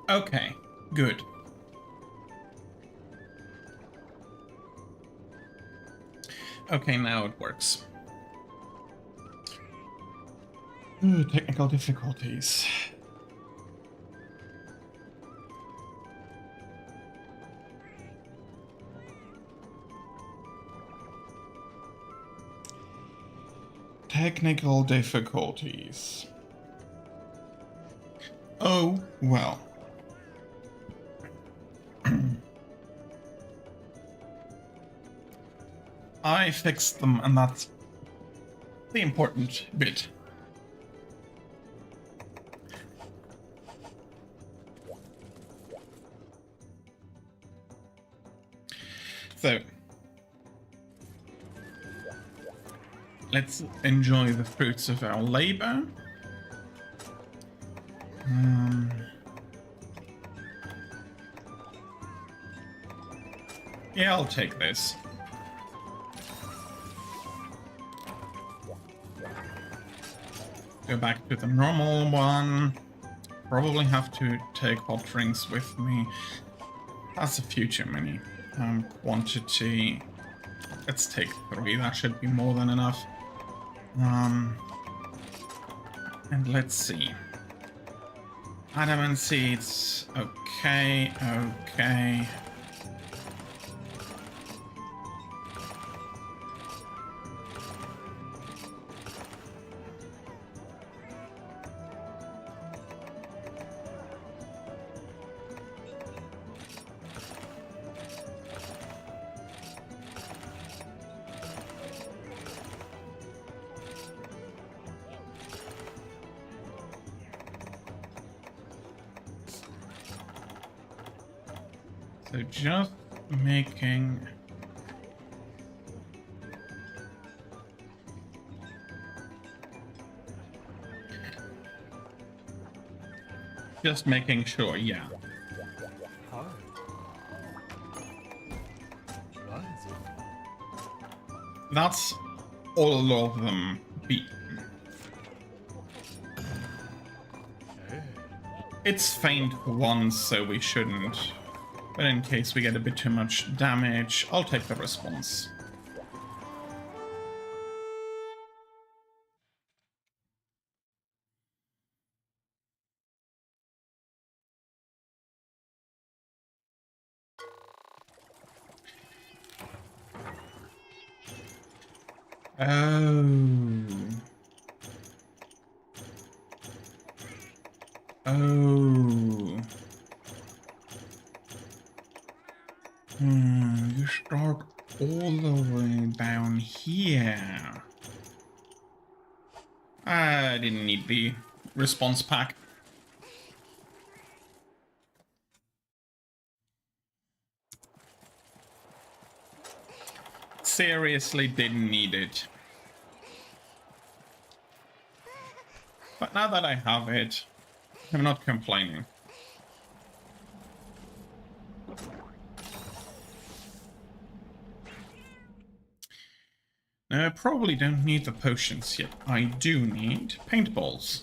Okay, good. Okay, now it works. Technical difficulties. Technical difficulties. Oh, well. I fixed them, and that's the important bit. So, let's enjoy the fruits of our labor. Yeah, I'll take this. Go back to the normal one. Probably have to take hot drinks with me. That's a future mini quantity. Let's take 3, that should be more than enough. And let's see. Adamant seeds. Okay, okay. So just making... Just making sure, yeah. That's all of them beaten. It's faint once, so we shouldn't. But in case we get a bit too much damage, I'll take the response. Oh. Oh. You start all the way down here. I didn't need the response pack. Seriously didn't need it. But now that I have it, I'm not complaining. I probably don't need the potions yet. I do need paintballs.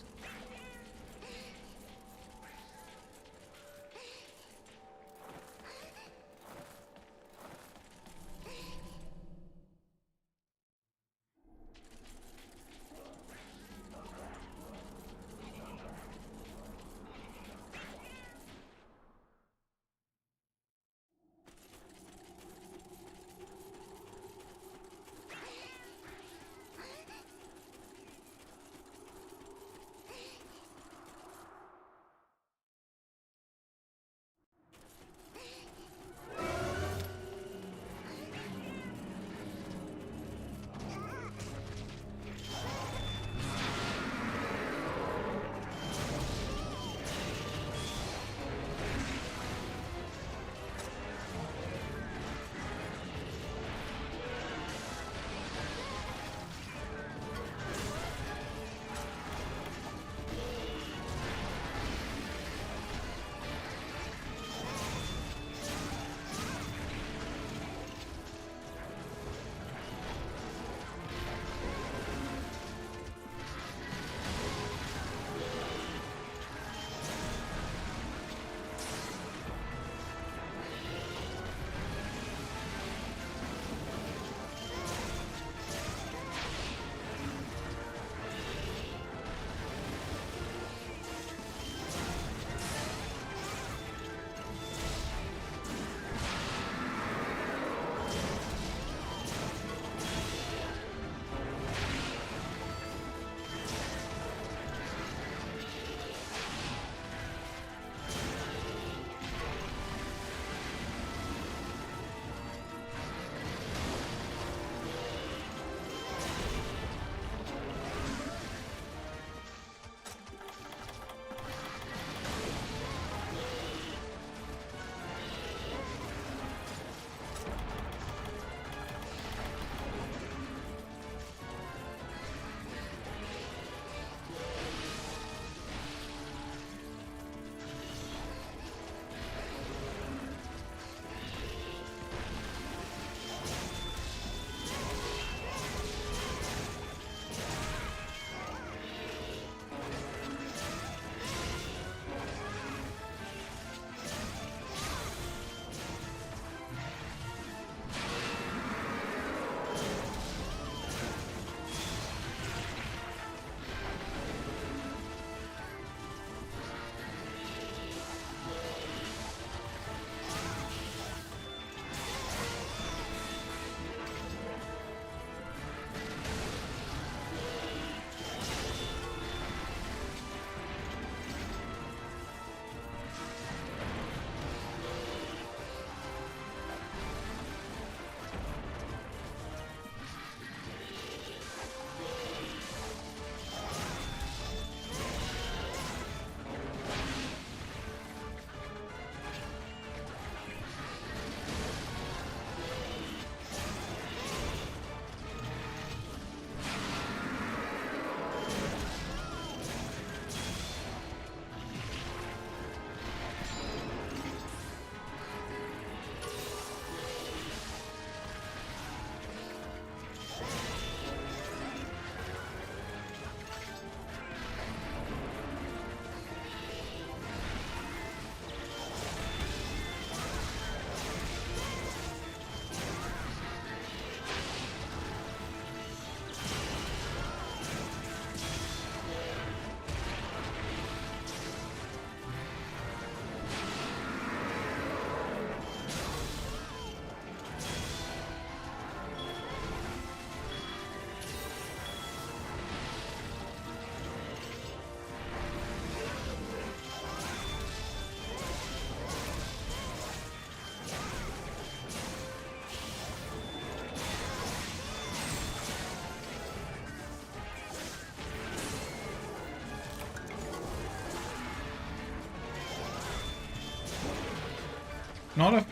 Not a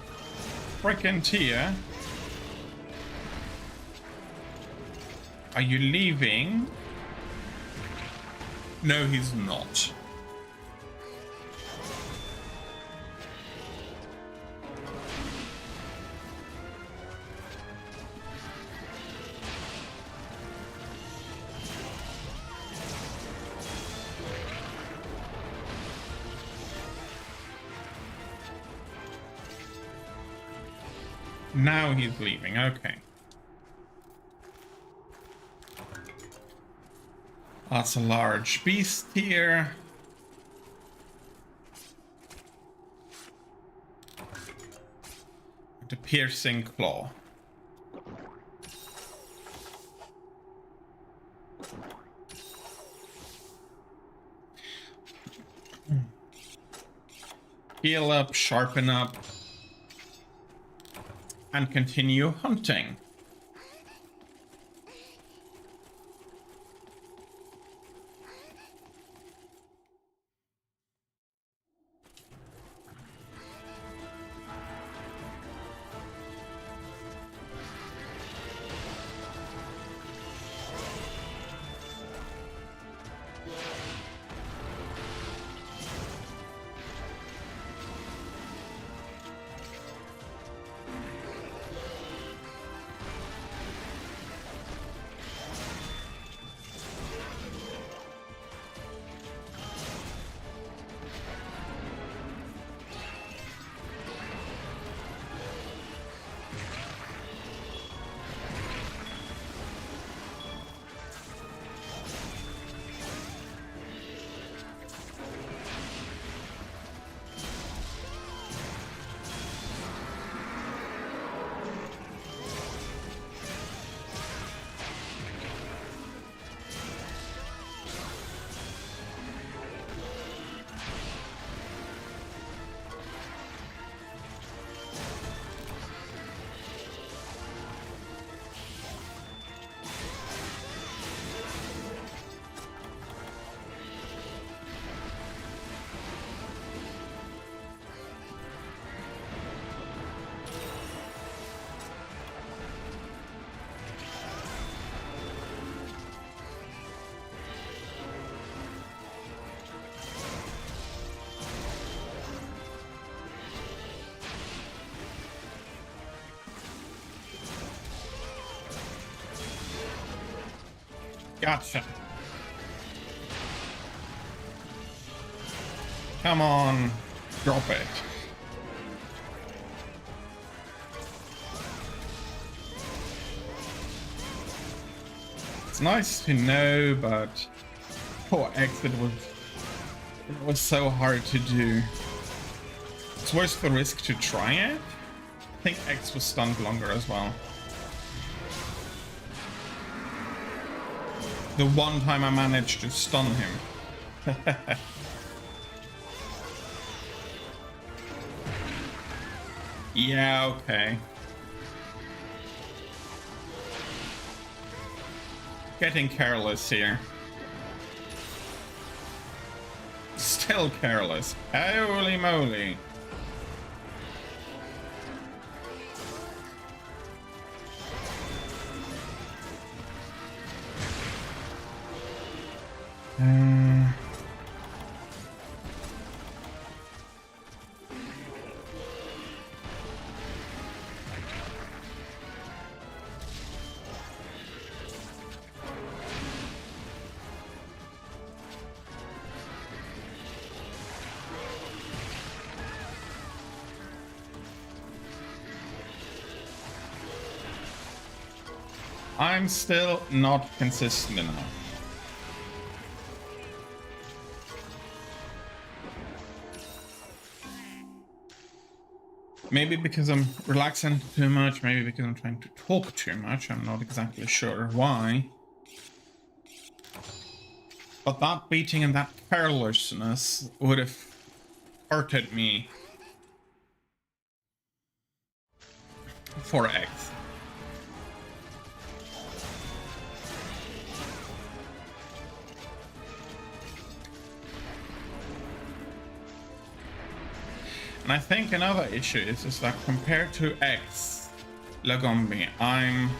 freaking tear. Are you leaving? No, he's not. Now he's leaving, okay. That's a large beast here. The piercing claw. Heal up, sharpen up, and continue hunting. Gotcha. Come on, drop it. It's nice to know, but poor exit was so hard to do. It's worth the risk to try it. I think X was stunned longer as well. The one time I managed to stun him. Yeah, okay. Getting careless here. Still careless. Holy moly. I'm still not consistent enough. Maybe because I'm relaxing too much, maybe because I'm trying to talk too much, I'm not exactly sure why. But that beating and that carelessness would have hurted me for X. And I think another issue is just that compared to X, Lagombi, I'm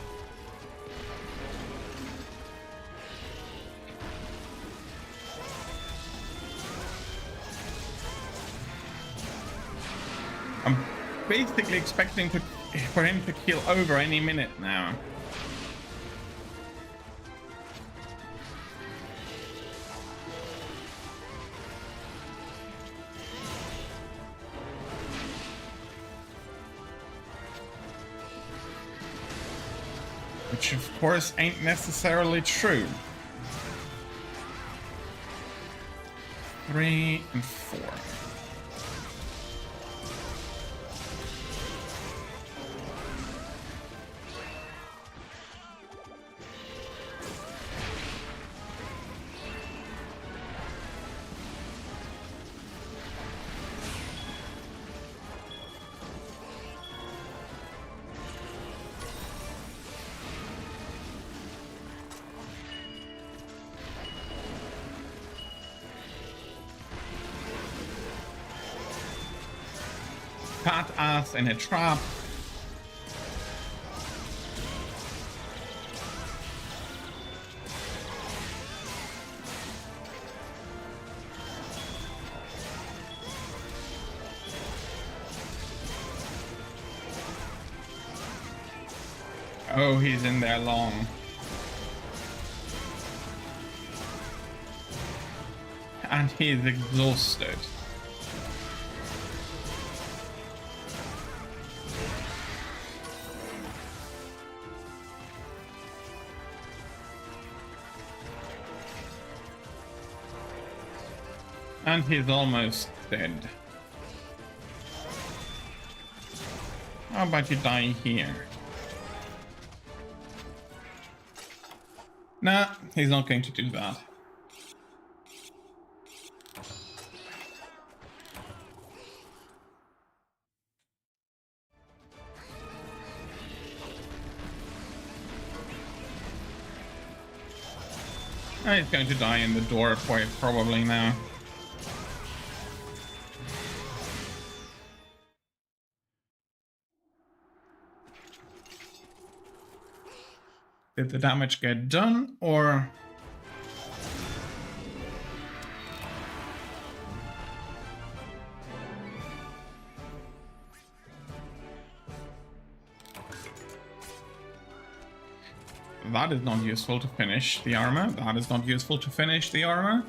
basically expecting for him to kill over any minute now. Which of course ain't necessarily true. 3 and 4. Caught us in a trap. Oh, he's in there long. And he's exhausted. And he's almost dead. How about you die here? Nah, he's not going to do that. He's going to die in the doorway probably now. Did the damage get done, or... That is not useful to finish the armor. That is not useful to finish the armor.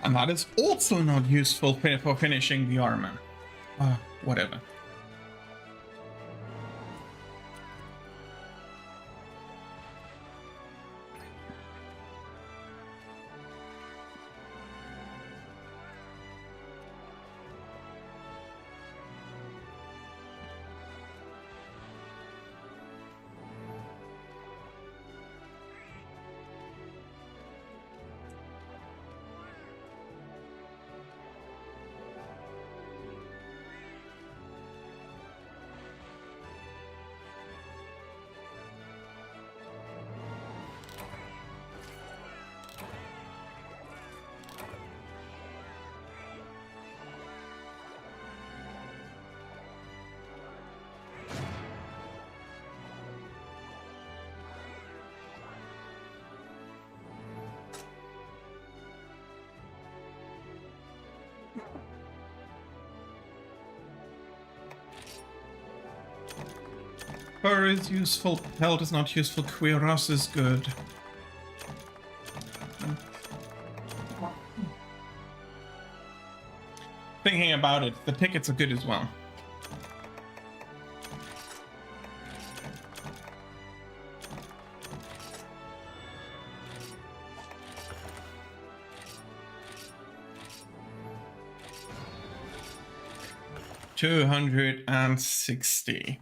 And that is also not useful for finishing the armor. Whatever. Fur is useful, pelt is not useful, cuirass is good. Thinking about it, the tickets are good as well. $260.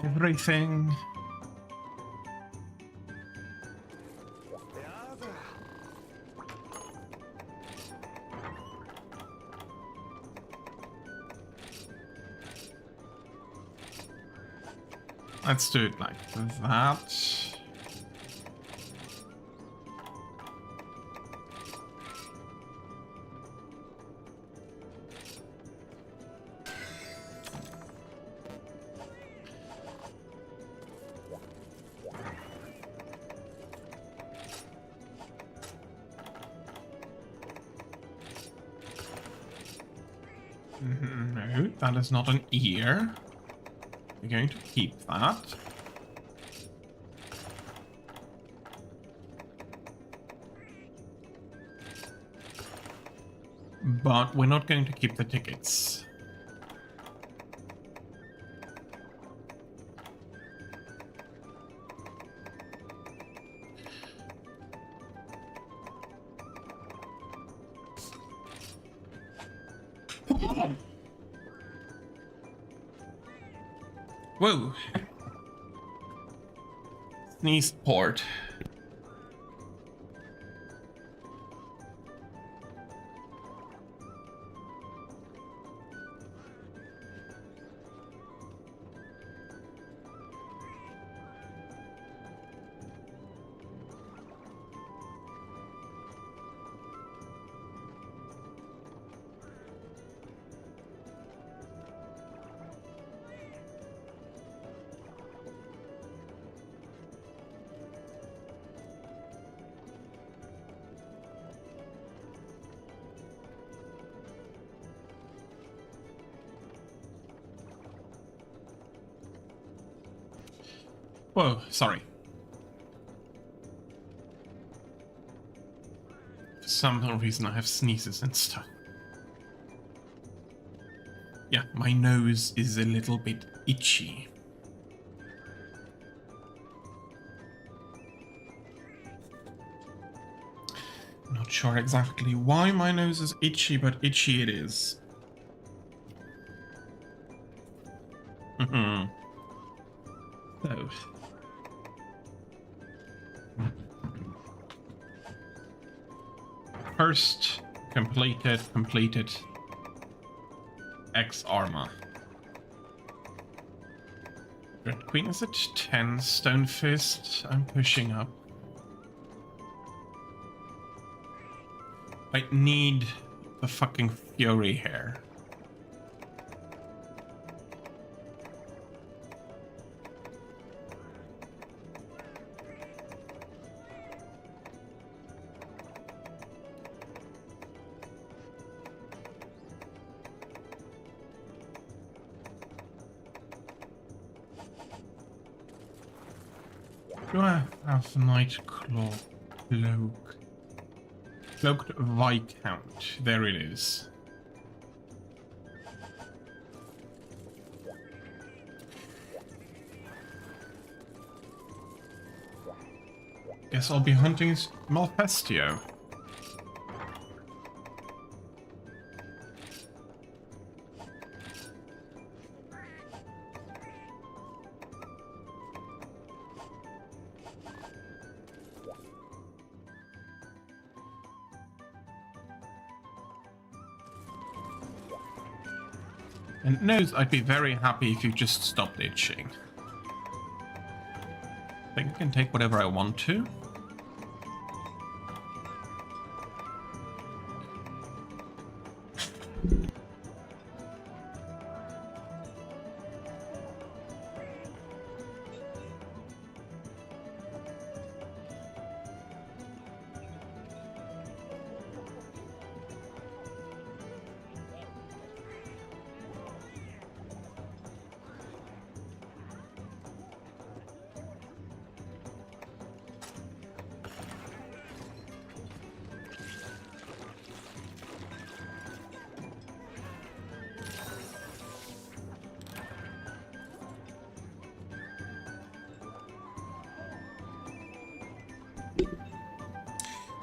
everything. Let's do it like that. No, that is not an ear. We're going to keep that. But we're not going to keep the tickets. Whoa. Sneeze port. Whoa, sorry. For some reason I have sneezes and stuff. Yeah, my nose is a little bit itchy. Not sure exactly why my nose is itchy, but itchy it is. So. First, completed. X armor. Red Queen is at 10. Stone Fist, I'm pushing up. I need the fucking Fury hair. Do I have Night Claw Cloak? Cloaked Viscount. There it is. Guess I'll be hunting Malfestio. And knows I'd be very happy if you just stopped itching. I think I can take whatever I want to.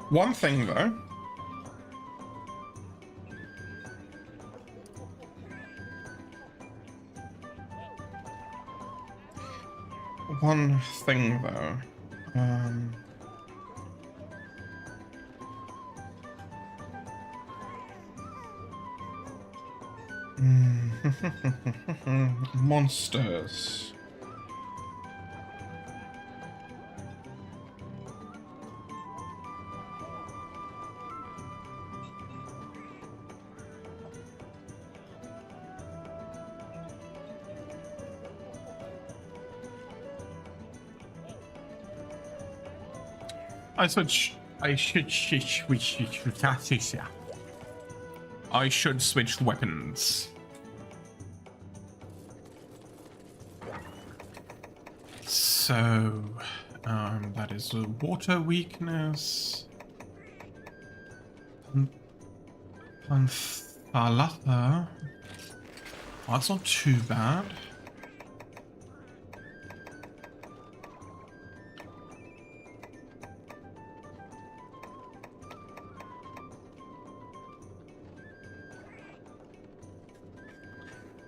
One thing though, one thing though. Monsters. I should switch weapons. So, that is a water weakness. Panthalata. Oh, that's not too bad.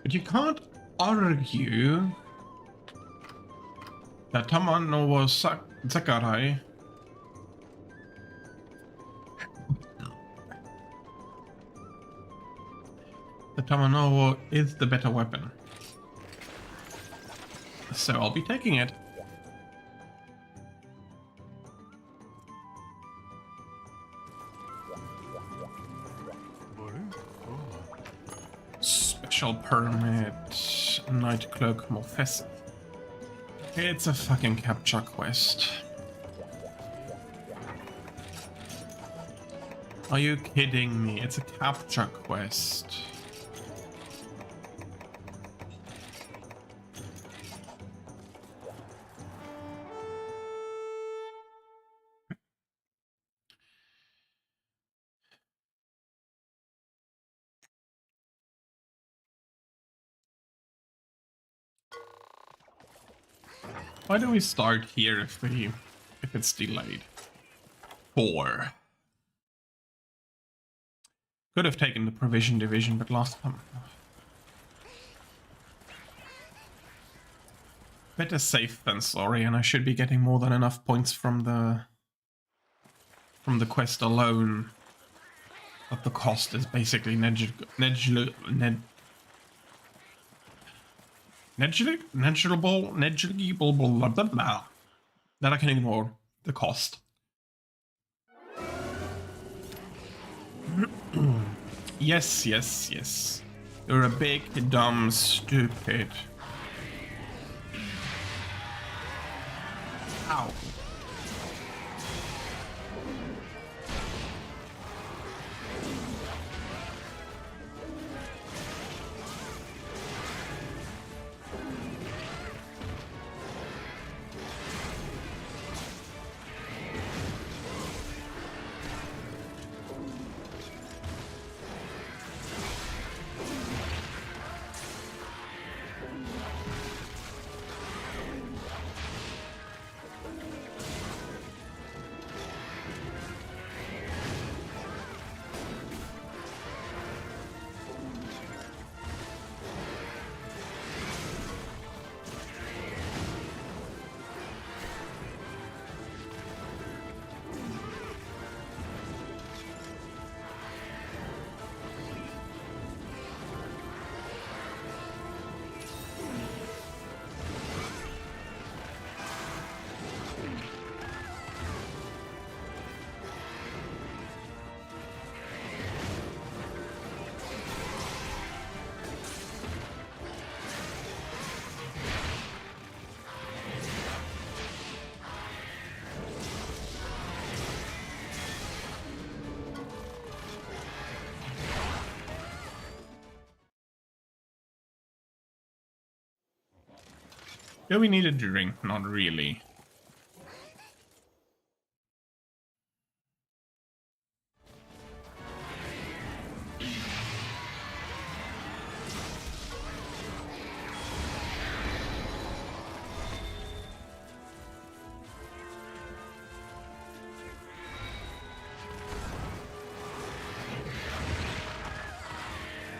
But you can't argue that Tamano was Zakarai. The Tamanowo is the better weapon. So I'll be taking it. Special permit, Night Cloak Morphes. It's a fucking capture quest. Are you kidding me? It's a capture quest. Why do we start here if it's delayed? 4. Could have taken the provision division, but lost them. Better safe than sorry, and I should be getting more than enough points from the quest alone. But the cost is basically negligible, blah, blah, blah. That I can ignore the cost. Yes, yes, yes. You're a big, dumb, stupid. Ow. Do we need a drink? Not really.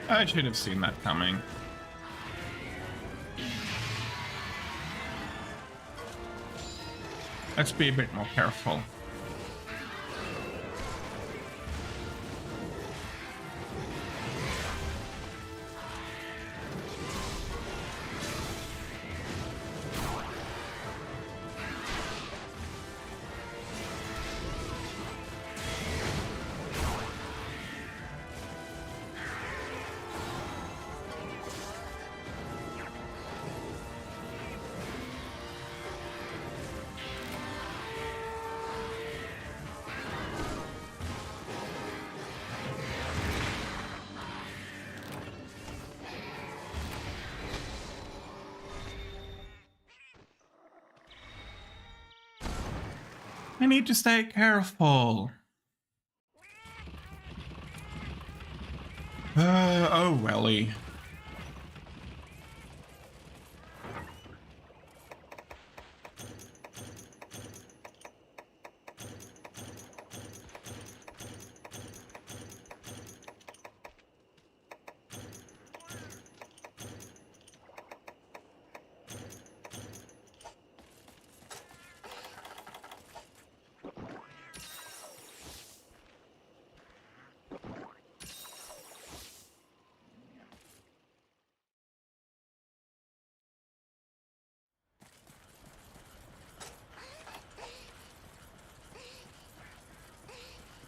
I should have seen that coming. Let's be a bit more careful. I need to stay careful. Oh welly.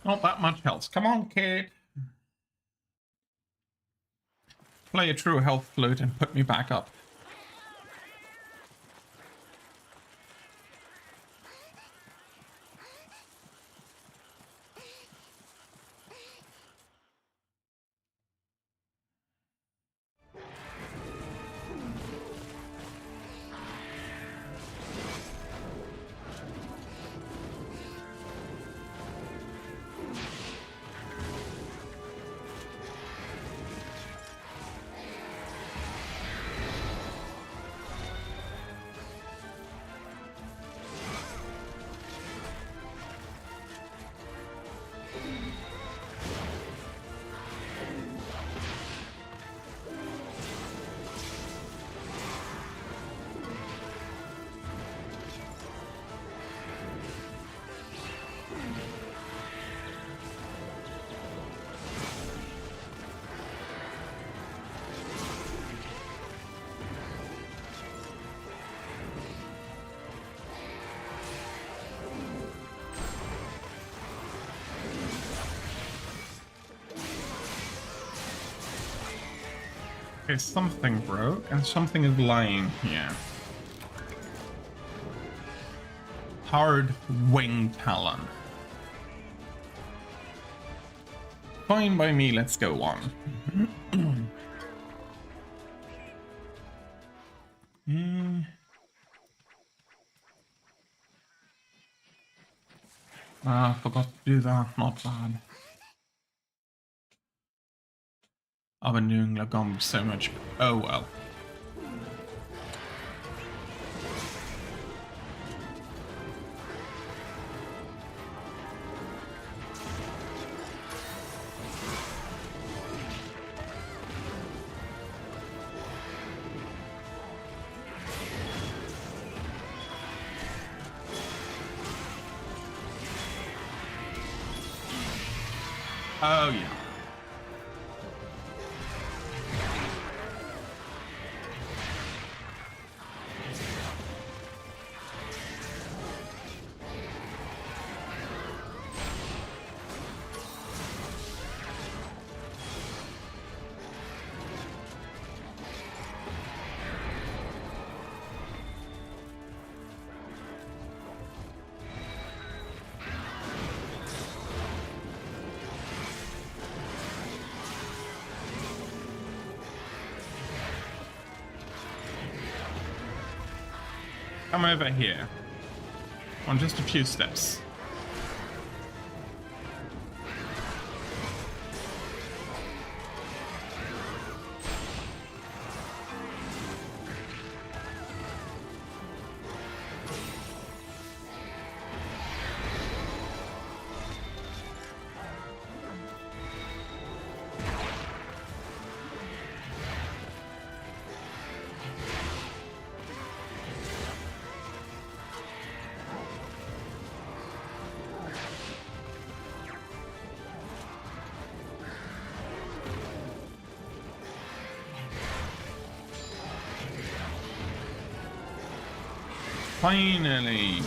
Not that much health. Come on, kid. Play a true health flute and put me back up. Okay, something broke and something is lying here. Hard wing talon. Fine by me, let's go on. Ah, forgot to do that, not bad. I've been doing Lagombi so much. Oh well. Oh yeah. Come over here. On just a few steps. Finally.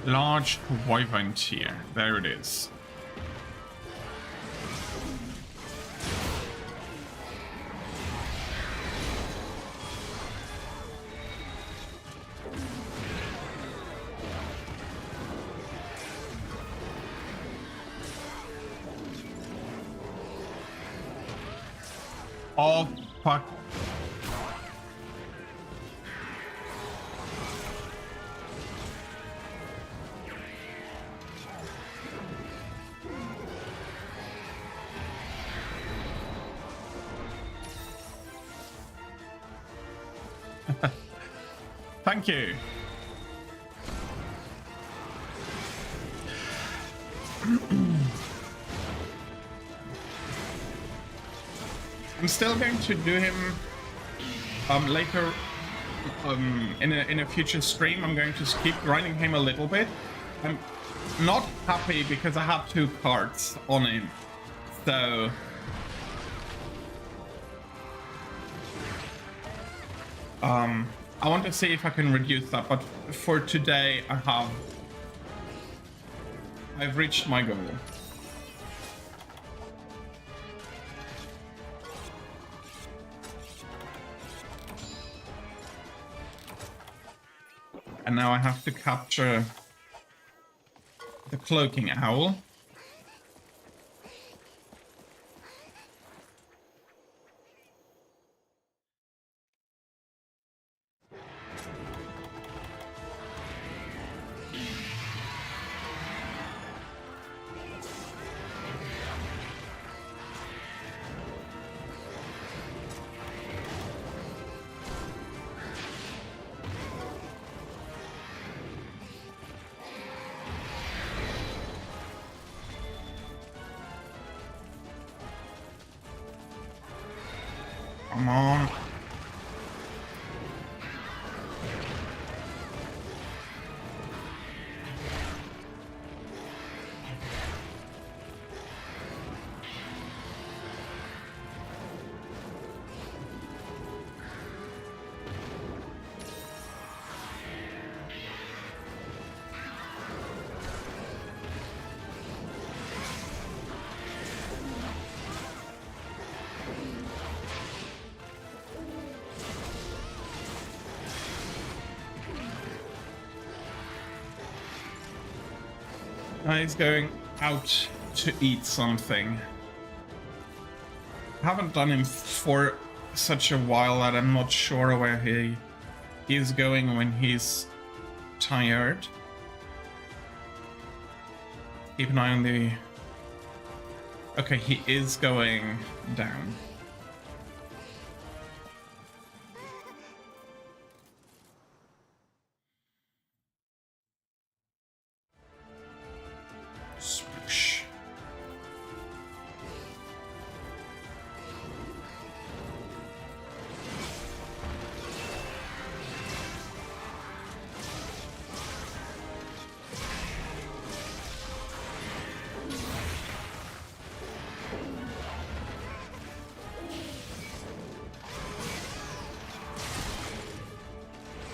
Large wyvern tier. There it is. Oh, fuck. Thank you. I'm still going to do him later in a future stream. I'm going to keep grinding him a little bit. I'm not happy because I have 2 cards on him, so I want to see if I can reduce that, but for today I've reached my goal. And now I have to capture the cloaking owl. Come on. He's going out to eat something. I haven't done him for such a while that I'm not sure where he is going when he's tired. Keep an eye on the... Okay, he is going down. Swoosh.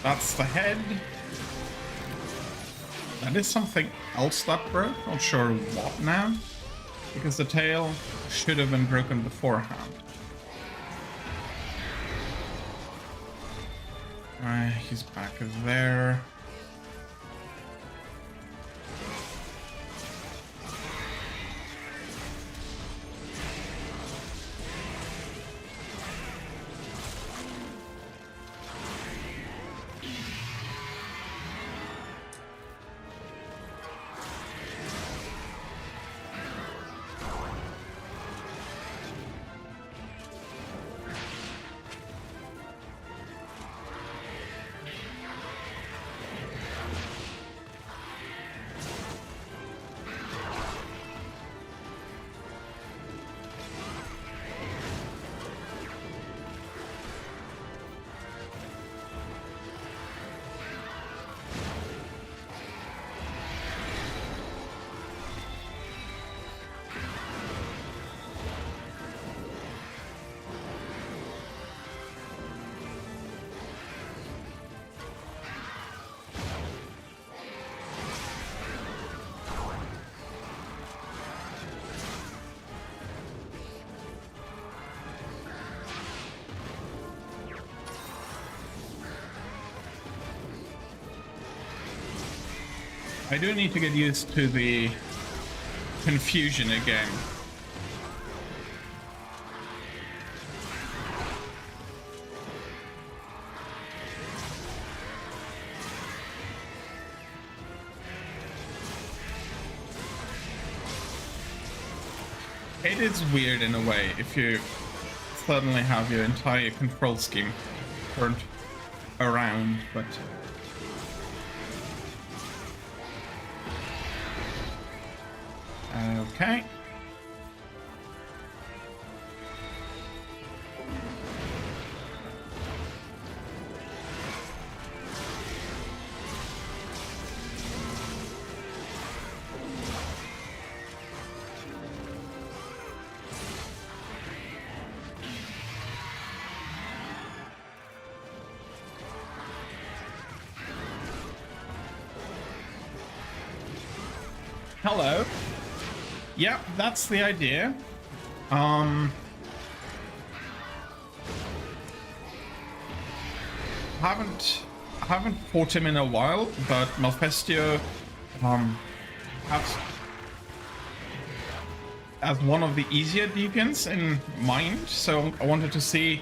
That's the head. That is something else that broke. Not sure what now. Because the tail should have been broken beforehand. He's back there. I do need to get used to the confusion again. It is weird in a way if you suddenly have your entire control scheme turned around, but okay. Hello. Yeah, that's the idea. Haven't fought him in a while, but Malfestio has one of the easier deacons in mind, so I wanted to see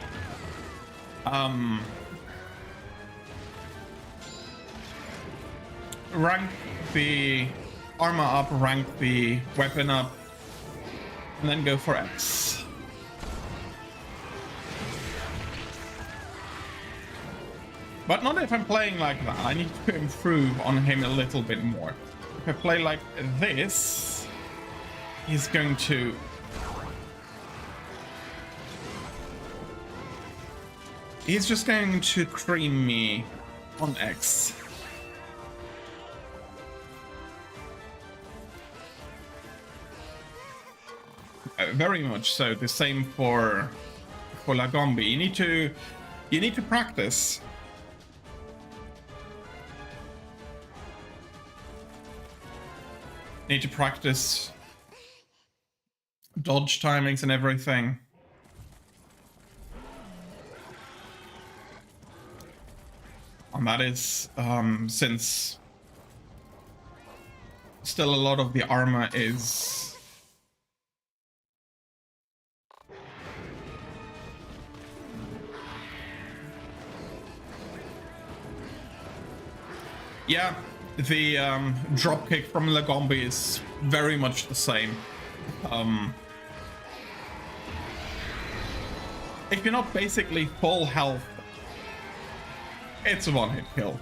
rank the armor up, rank the weapon up, and then go for X. But not if I'm playing like that. I need to improve on him a little bit more. If I play like this, he's going to... he's just going to cream me on X. Very much so. The same for Lagombi. You need to practice. Need to practice dodge timings and everything. And that is since still a lot of the armor is yeah, the dropkick from Lagombi is very much the same. If you're not basically full health, it's a one-hit kill.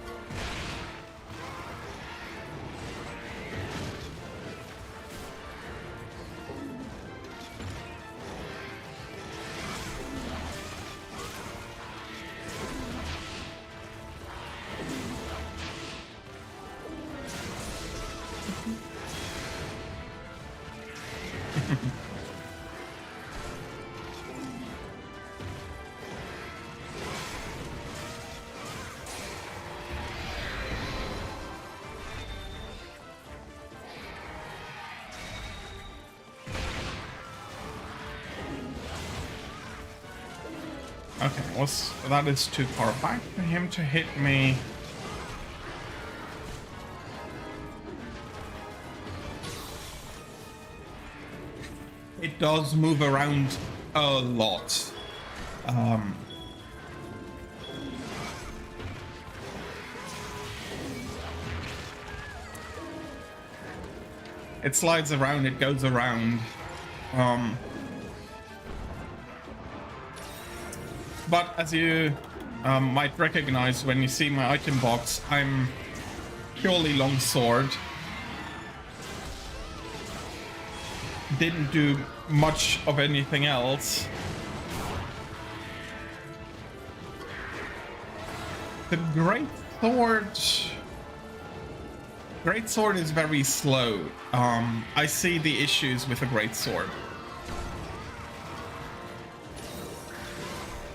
Okay, that is too far back for him to hit me. It does move around a lot. It slides around, it goes around. But as you might recognize when you see my item box, I'm purely longsword. Didn't do much of anything else. The greatsword is very slow. I see the issues with the greatsword.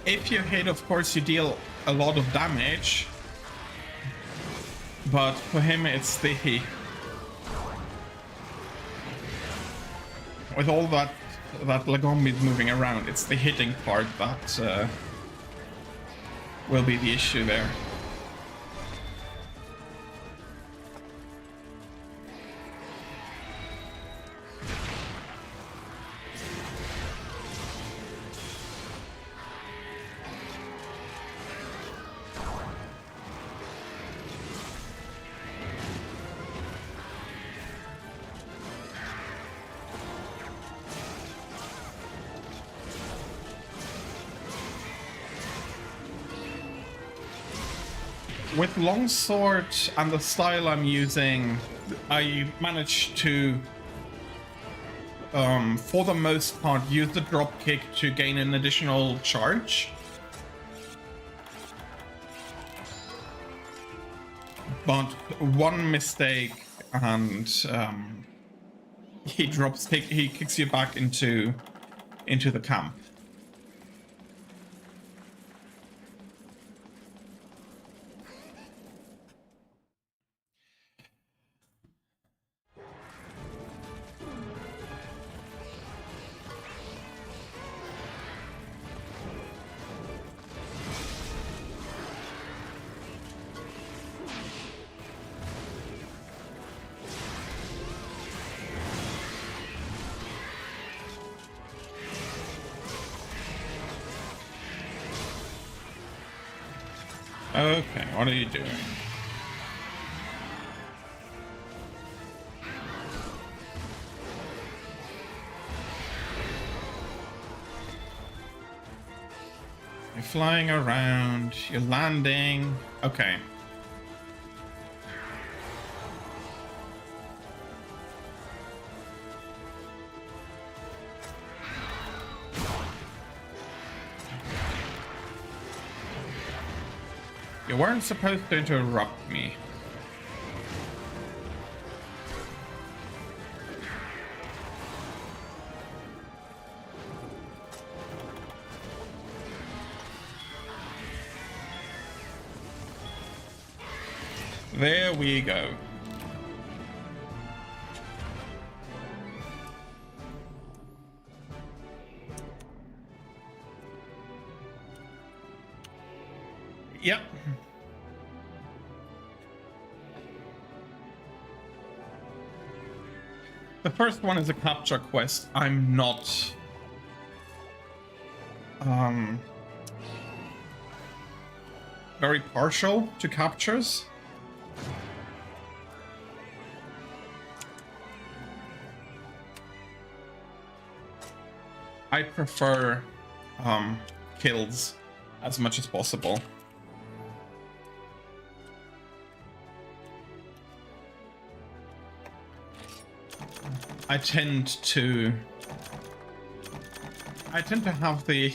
If you hit, of course, you deal a lot of damage, but for him it's the with all that Lagombi is moving around, it's the hitting part that will be the issue there. With longsword and the style I'm using, I managed to, for the most part, use the drop kick to gain an additional charge. But one mistake and he kicks you back into the camp. Okay, what are you doing? You're flying around, you're landing. Okay. You weren't supposed to interrupt me. There we go. Yep. The first one is a capture quest. I'm not very partial to captures. I prefer kills as much as possible. I tend to have the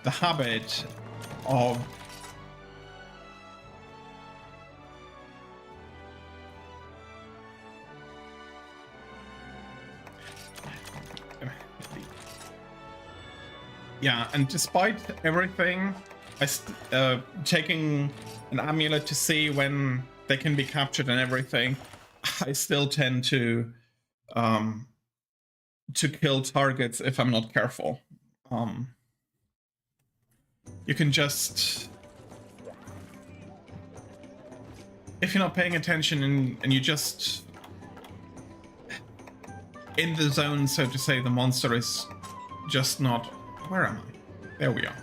habit of yeah, and despite everything, taking an amulet to see when they can be captured and everything, I still tend to to kill targets if I'm not careful. You can just... If you're not paying attention and you just... in the zone, so to say, the monster is just not... Where am I? There we are.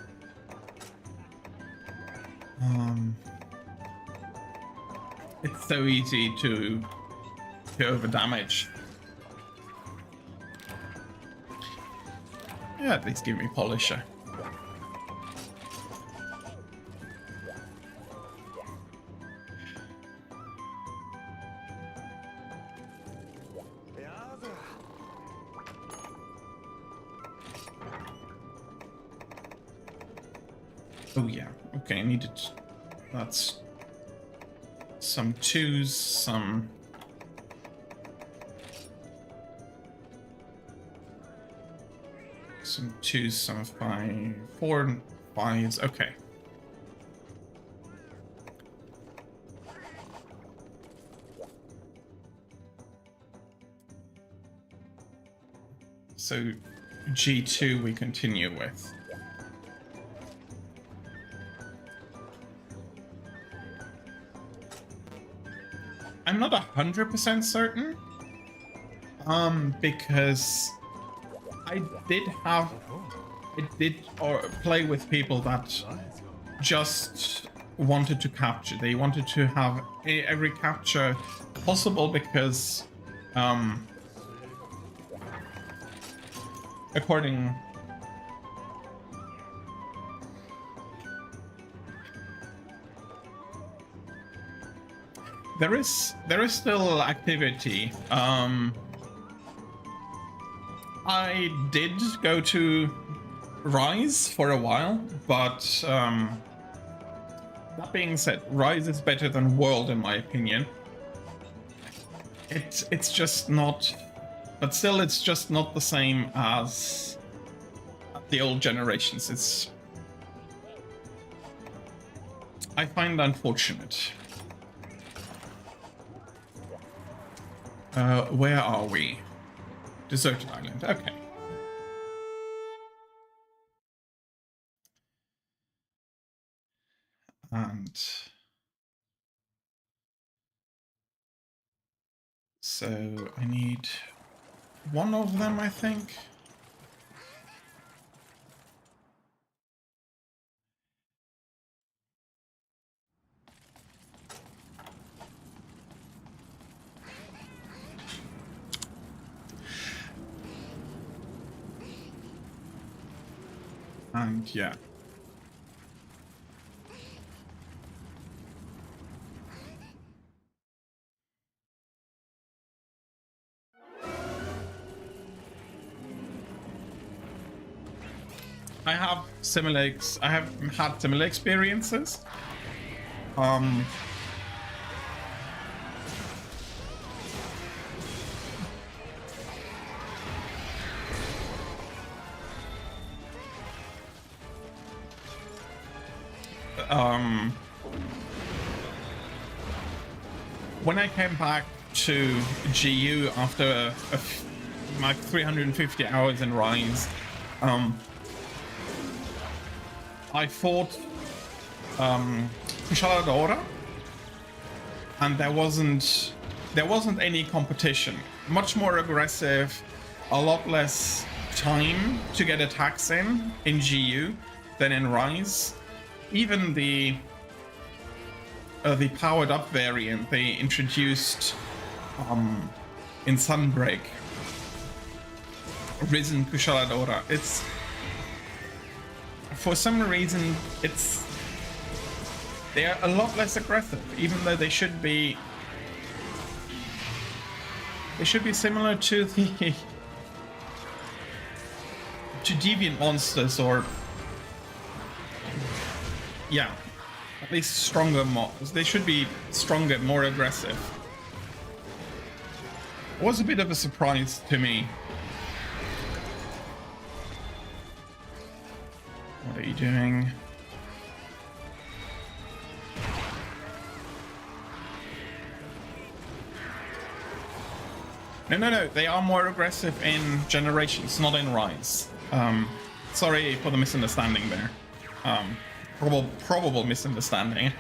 It's so easy to over-damage. Yeah, at least give me Polisher. Oh yeah, okay, I needed... That's... some 2s, some... some 2s, some 5... 4 5s, okay. So, G2 we continue with. I'm not 100% certain, because I did play with people that just wanted to capture. They wanted to have every capture possible because, according... There is still activity. I did go to Rise for a while, but that being said, Rise is better than World in my opinion. It's just not, but still it's just not the same as the old generations. I find unfortunate. Where are we? Deserted Island, okay. And... so, I need one of them, I think. And yeah. I have had similar experiences. When I came back to GU after like 350 hours in Rise, I fought Kushaladora, and there wasn't any competition. Much more aggressive, a lot less time to get attacks in GU than in Rise. Even the powered up variant they introduced in Sunbreak, Risen Kushaladora. It's, for some reason, they are a lot less aggressive, even though they should be similar to the deviant monsters, or yeah, at least stronger mobs. They should be stronger, more aggressive. It was a bit of a surprise to me. What are you doing? No. They are more aggressive in Generations, not in Rise. Sorry for the misunderstanding there. Probable misunderstanding.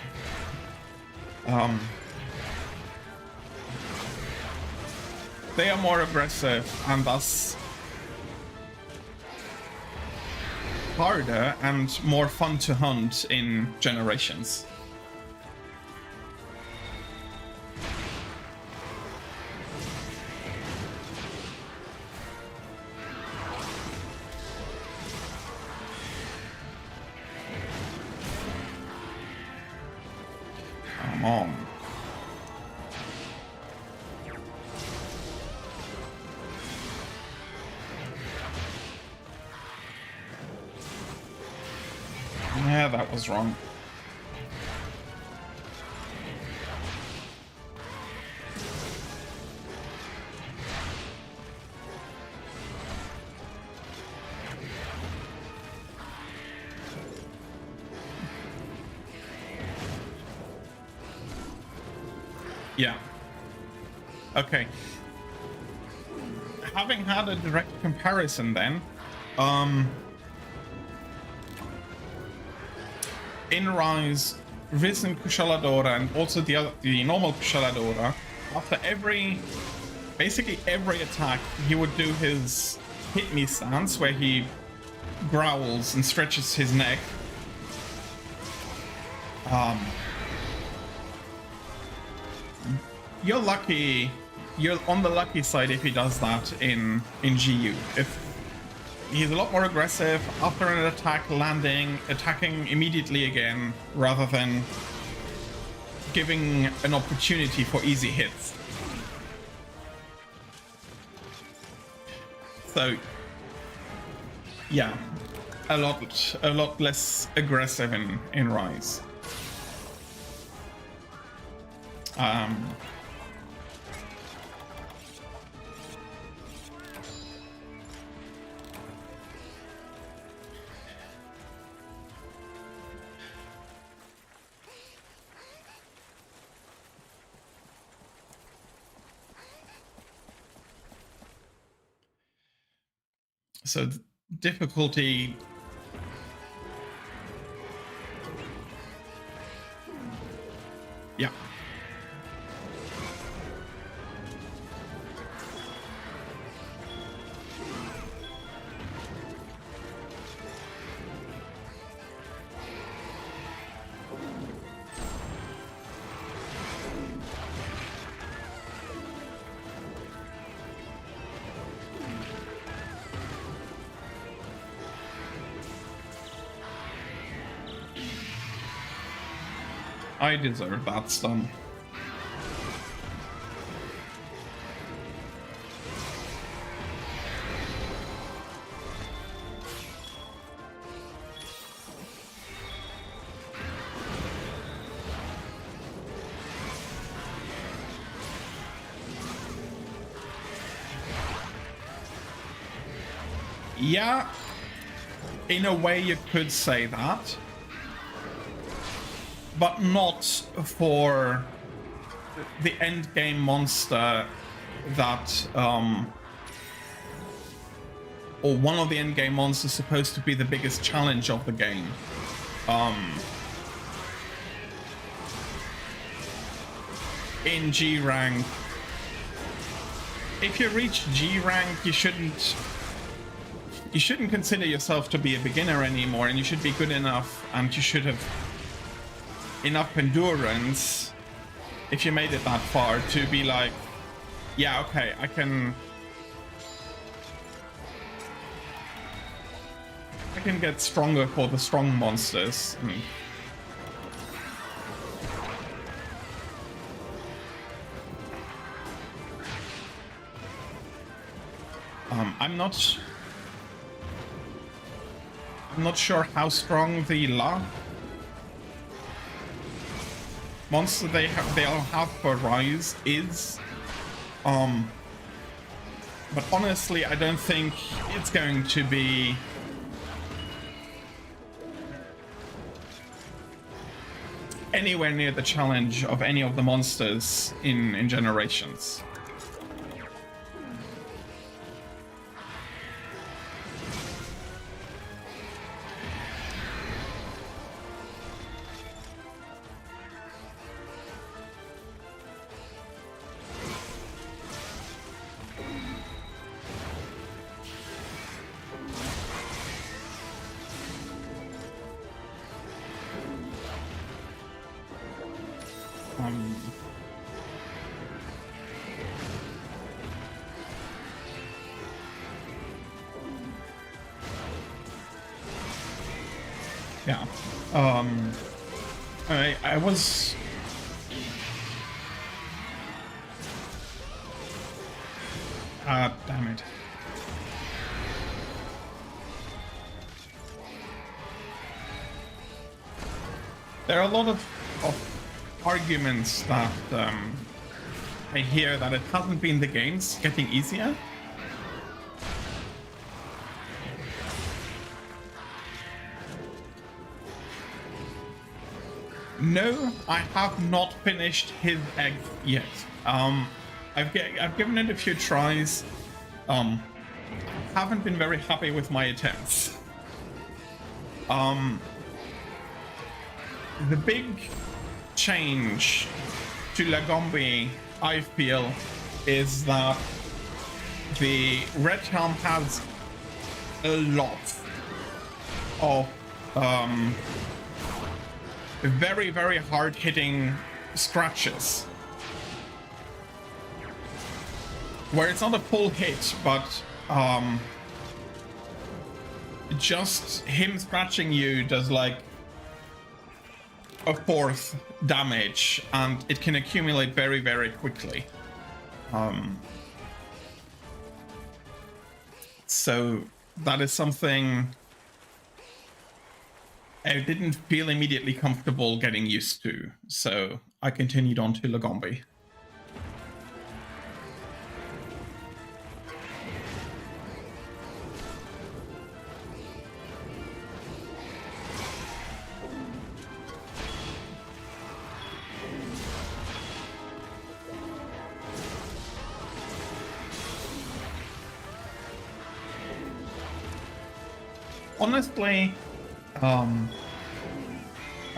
They are more aggressive and thus harder and more fun to hunt in Generations. Come on. Yeah, that was wrong. Yeah. Okay. Having had a direct comparison then, in Rise, Risen Kushaladora and also the normal Kushaladora, after basically every attack, he would do his hit me stance where he growls and stretches his neck. You're lucky. You're on the lucky side if he does that in GU. If he's a lot more aggressive after an attack landing, attacking immediately again, rather than giving an opportunity for easy hits. So, yeah, a lot less aggressive in Rise. So difficulty. Yeah. I deserve that stun. Yeah, in a way you could say that. But not for the end game monster that, or one of the end game monsters supposed to be the biggest challenge of the game. In G rank, if you reach G rank, you shouldn't consider yourself to be a beginner anymore, and you should be good enough, and you should have enough endurance if you made it that far to be like, yeah, okay, I can get stronger for the strong monsters. I'm not sure how strong the La monster they'll have for Rise is. But honestly, I don't think it's going to be anywhere near the challenge of any of the monsters in Generations. Um, yeah. I was. Damn it. There are a lot of arguments that I hear that it hasn't been the games getting easier. No, I have not finished his egg yet. I've given it a few tries. Haven't been very happy with my attempts. The big change to Lagombi, I feel, is that the Red Helm has a lot of very, very hard-hitting scratches. Where it's not a full hit, but just him scratching you does like a fourth damage, and it can accumulate very, very quickly. So that is something I didn't feel immediately comfortable getting used to, so I continued on to Lagombi. Honestly, I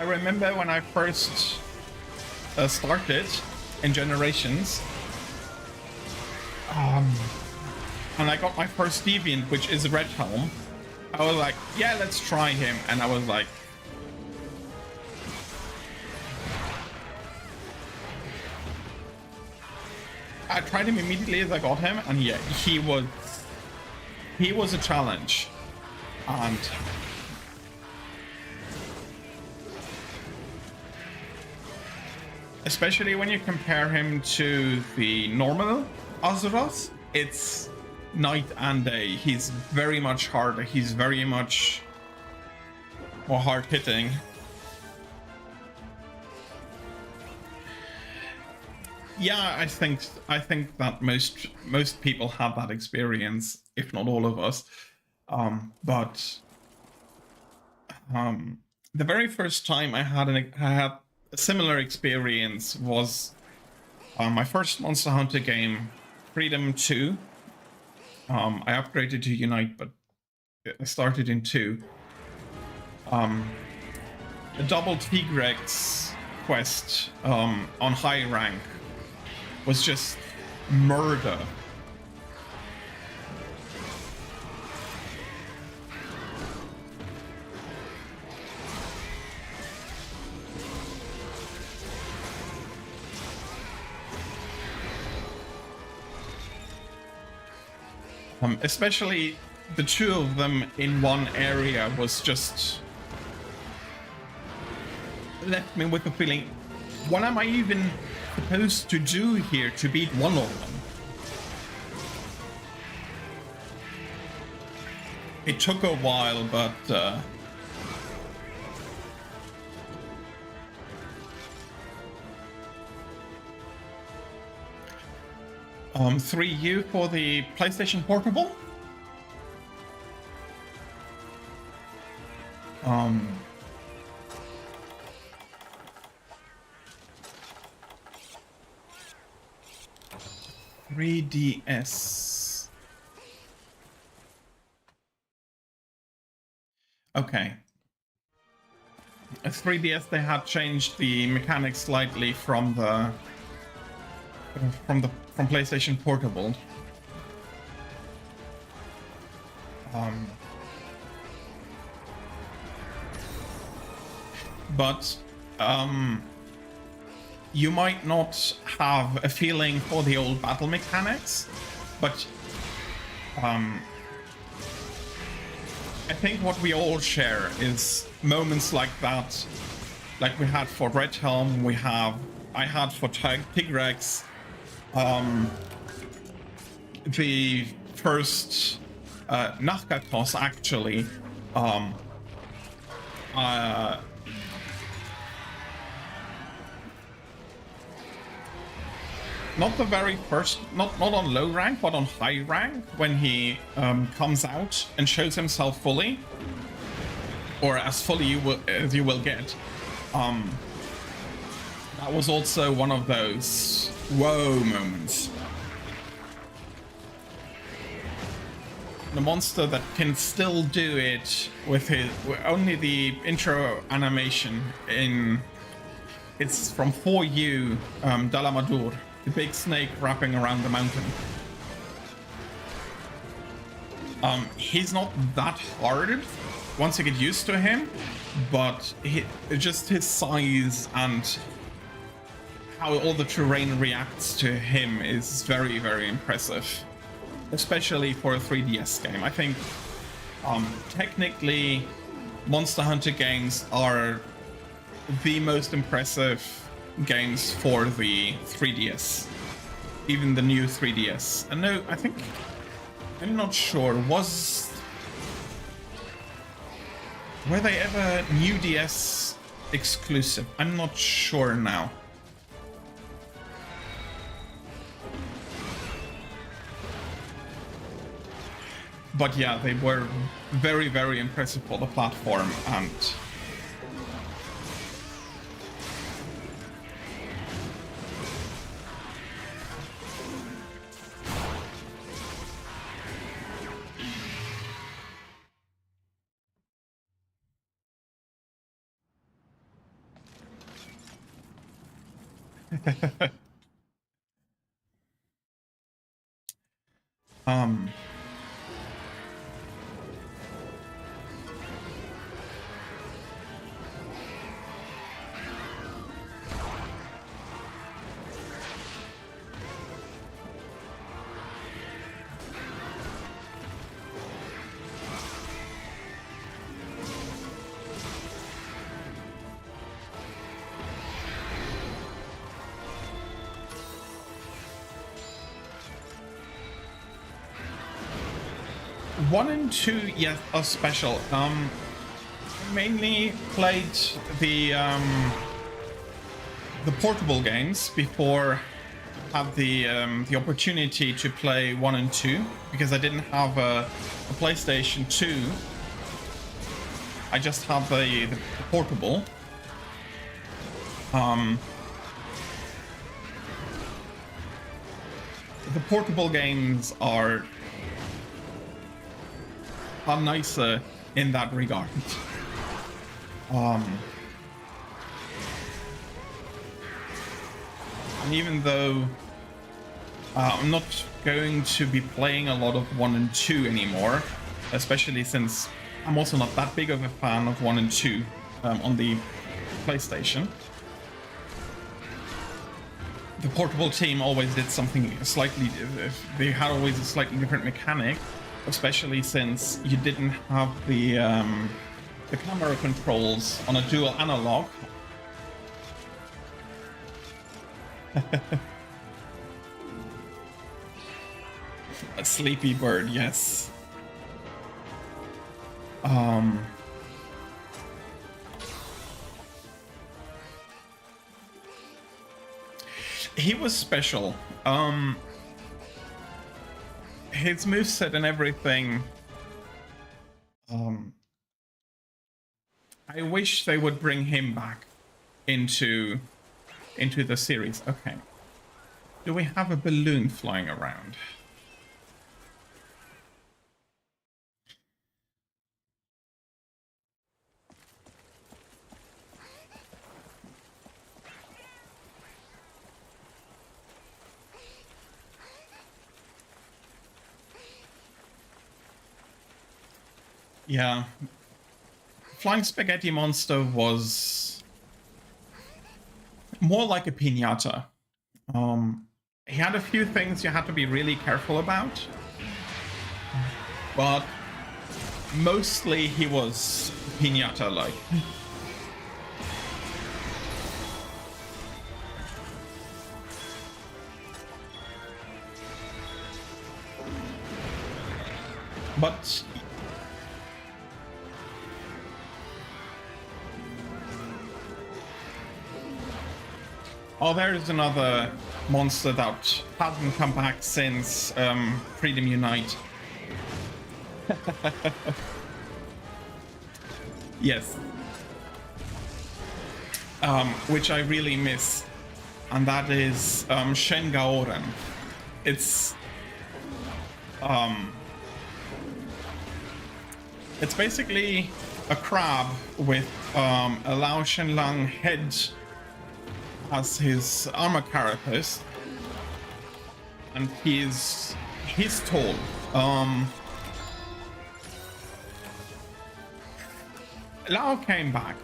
remember when I first started in Generations, and I got my first Deviant, which is Red Helm. I was like, yeah, let's try him, and I was like, I tried him immediately as I got him, and yeah, he was a challenge. And especially when you compare him to the normal Azeroth, it's night and day. He's very much harder. He's very much more hard-hitting. Yeah, I think that most people have that experience, if not all of us. But the very first time I had a similar experience was my first Monster Hunter game, Freedom 2. I upgraded to Unite, but I started in 2. The double Tigrex quest on high rank was just murder. Especially the two of them in one area was just left me with a feeling, what am I even supposed to do here to beat one of them? It took a while, but 3U for the PlayStation Portable. $3DS. Okay. A 3DS, they had changed the mechanics slightly from PlayStation Portable. But you might not have a feeling for the old battle mechanics, but I think what we all share is moments like that, like we had for Red Helm, I had for Tigrex, the first Nakatos actually, not the very first, not on low rank, but on high rank, when he comes out and shows himself fully, or as fully as you will get. That was also one of those whoa moments. The monster that can still do it with only the intro animation it's from For You, Dalamadur, the big snake wrapping around the mountain. He's not that hard once you get used to him, but just his size and how all the terrain reacts to him is very, very impressive. Especially for a 3DS game. I think technically Monster Hunter games are the most impressive games for the 3DS. Even the new 3DS. And no, I think, I'm not sure, were they ever new DS exclusive? I'm not sure now. But yeah, they were very, very impressive for the platform, and one and two, yes, are special. Mainly played the portable games before I had the opportunity to play 1 and 2, because I didn't have a PlayStation 2. I just had the portable. The portable games are nicer in that regard. And even though I'm not going to be playing a lot of 1 and 2 anymore, especially since I'm also not that big of a fan of 1 and 2 on the PlayStation. The portable team always did something slightly, they had always a slightly different mechanic, especially since you didn't have the camera controls on a dual analog. A sleepy bird, yes. He was special. His moveset and everything. I wish they would bring him back into the series. Okay. Do we have a balloon flying around? Yeah. Flying Spaghetti Monster was more like a piñata. He had a few things you had to be really careful about, but mostly he was piñata-like. But oh, there's another monster that hasn't come back since Freedom Unite. Yes. Which I really miss, and that is Shengaoren. It's basically a crab with a Lao Shenlang head as his armor carapace, and he's tall. Lao came back.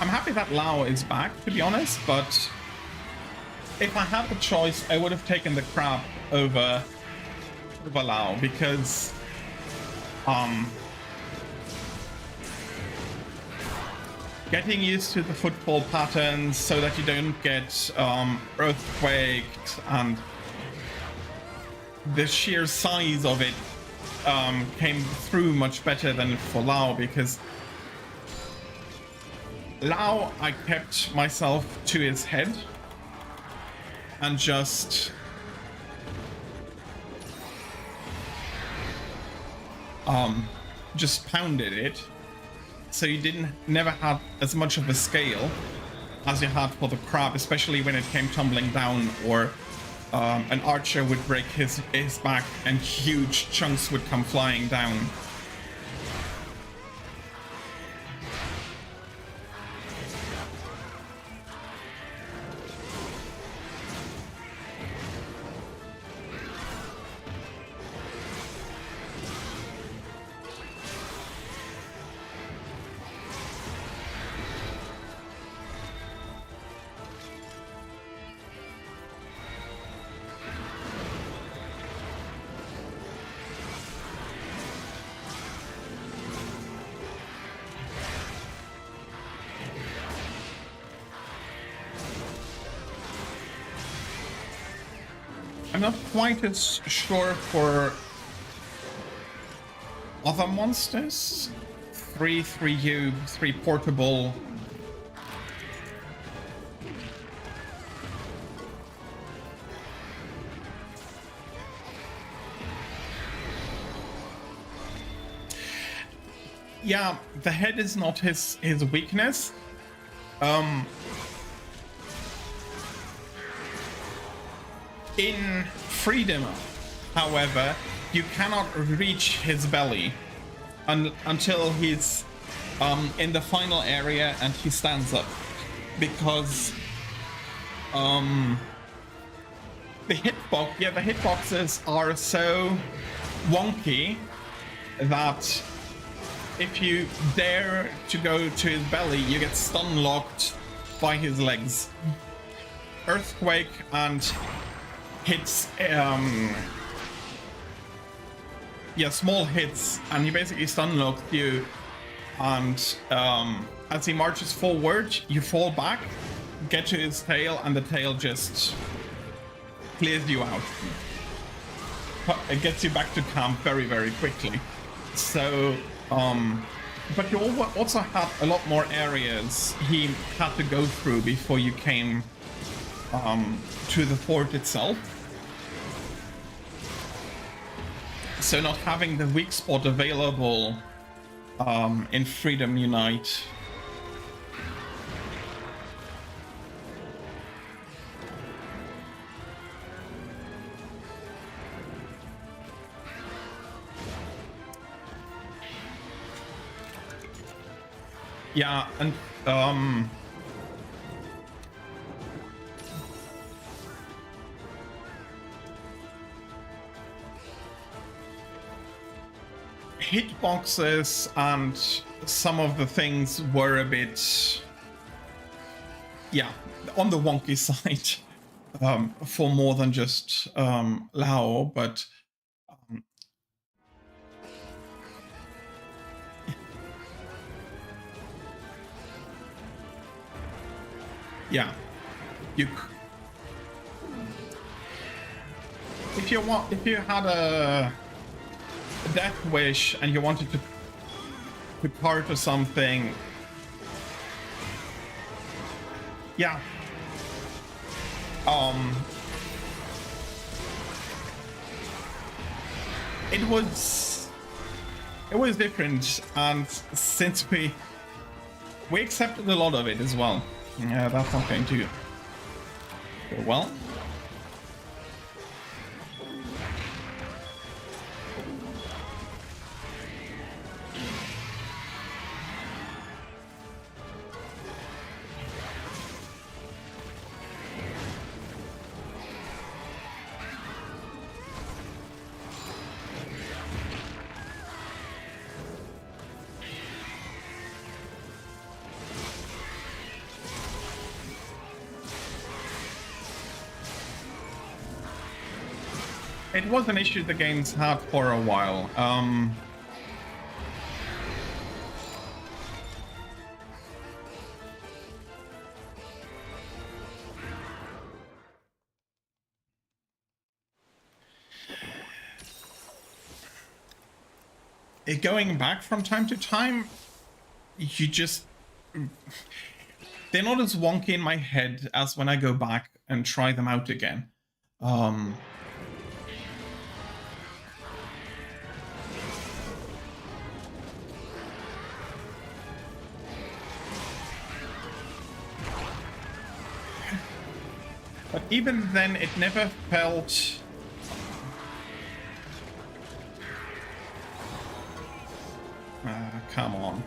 I'm happy that Lao is back, to be honest, but if I had the choice, I would have taken the crab over Lao, because getting used to the footfall patterns so that you don't get earthquaked, and the sheer size of it came through much better than for Lao, because Lao, I kept myself to his head and just pounded it, so you never had as much of a scale as you had for the crab, especially when it came tumbling down, or an archer would break his back and huge chunks would come flying down. I'm not quite as sure for other monsters. 3 portable. Yeah, the head is not his weakness. In Freedom, however, you cannot reach his belly until he's in the final area and he stands up, because the hitboxes are so wonky that if you dare to go to his belly, you get stun locked by his legs. Earthquake and hits, small hits, and he basically stun locked you, and as he marches forward, you fall back, get to his tail, and the tail just clears you out. It gets you back to camp very, very quickly. So, but you also had a lot more areas he had to go through before you came to the fort itself. So not having the weak spot available in Freedom Unite yeah, and hitboxes and some of the things were a bit, yeah, on the wonky side for more than just Lao, but yeah, you. If you had a death wish and you wanted to card or something, yeah. It was different, and since we accepted a lot of it as well, yeah, that's not going to go well. It was an issue the games had for a while. Going back from time to time, you just... They're not as wonky in my head as when I go back and try them out again. But even then, it never felt... come on.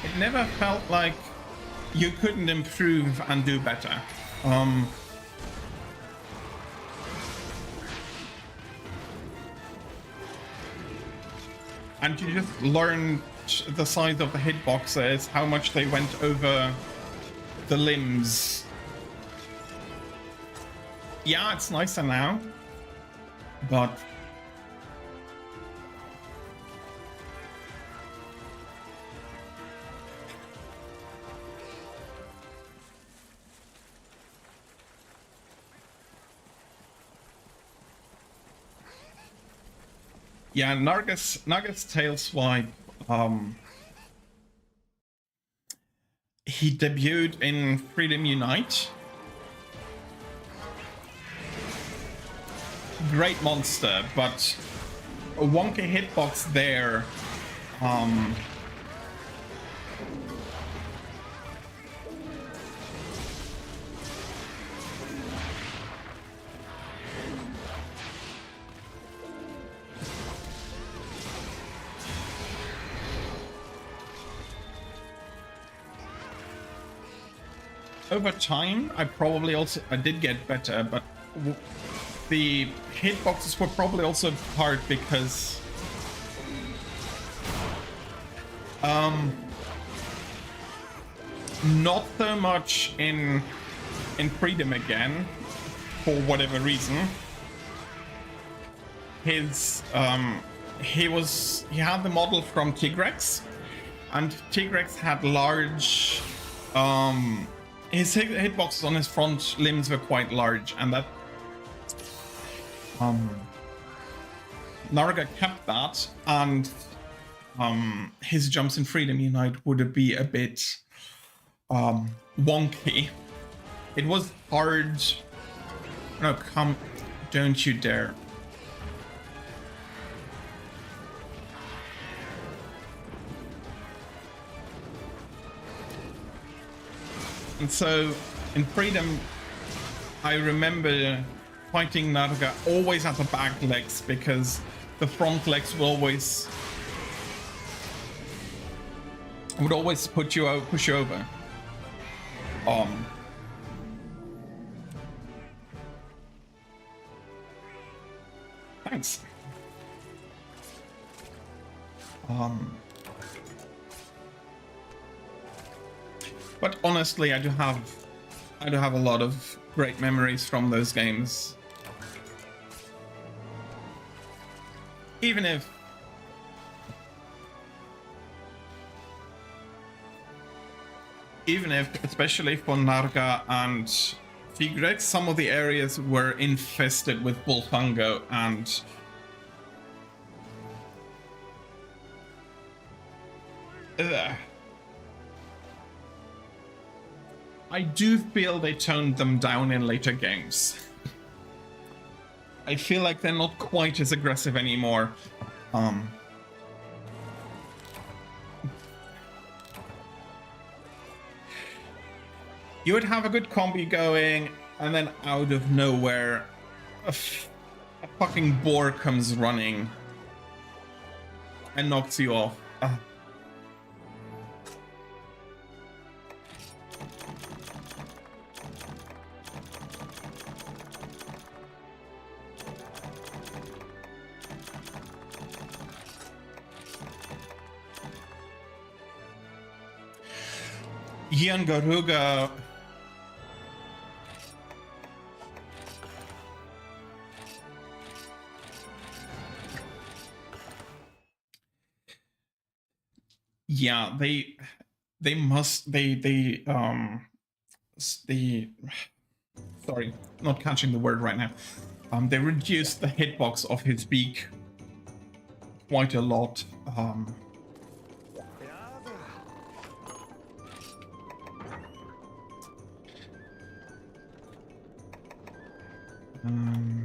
It never felt like you couldn't improve and do better. And you just learned the size of the hitboxes, how much they went over the limbs. Yeah, it's nicer now, but yeah, Nugget's tail swipe. He debuted in Freedom Unite. Great monster, but a wonky hitbox there. Over time, I did get better, but the hitboxes were probably also hard because not so much in Freedom again, for whatever reason. He had the model from Tigrex, and Tigrex had large his hitboxes on his front limbs were quite large, and that Narga kept that, and his jumps in Freedom Unite would be a bit wonky. It was hard. No, come, don't you dare. And so, in Freedom, I remember fighting Narga always at the back legs, because the front legs would always push you over. Um, thanks. But honestly, I do have a lot of great memories from those games. Even if especially for Narga and Tigrex, some of the areas were infested with Bullfungo and I do feel they toned them down in later games. I feel like they're not quite as aggressive anymore. You would have a good combi going, and then out of nowhere, a fucking boar comes running and knocks you off. Ian Garuga. Yeah, they sorry, not catching the word right now. They reduced the hitbox of his beak quite a lot.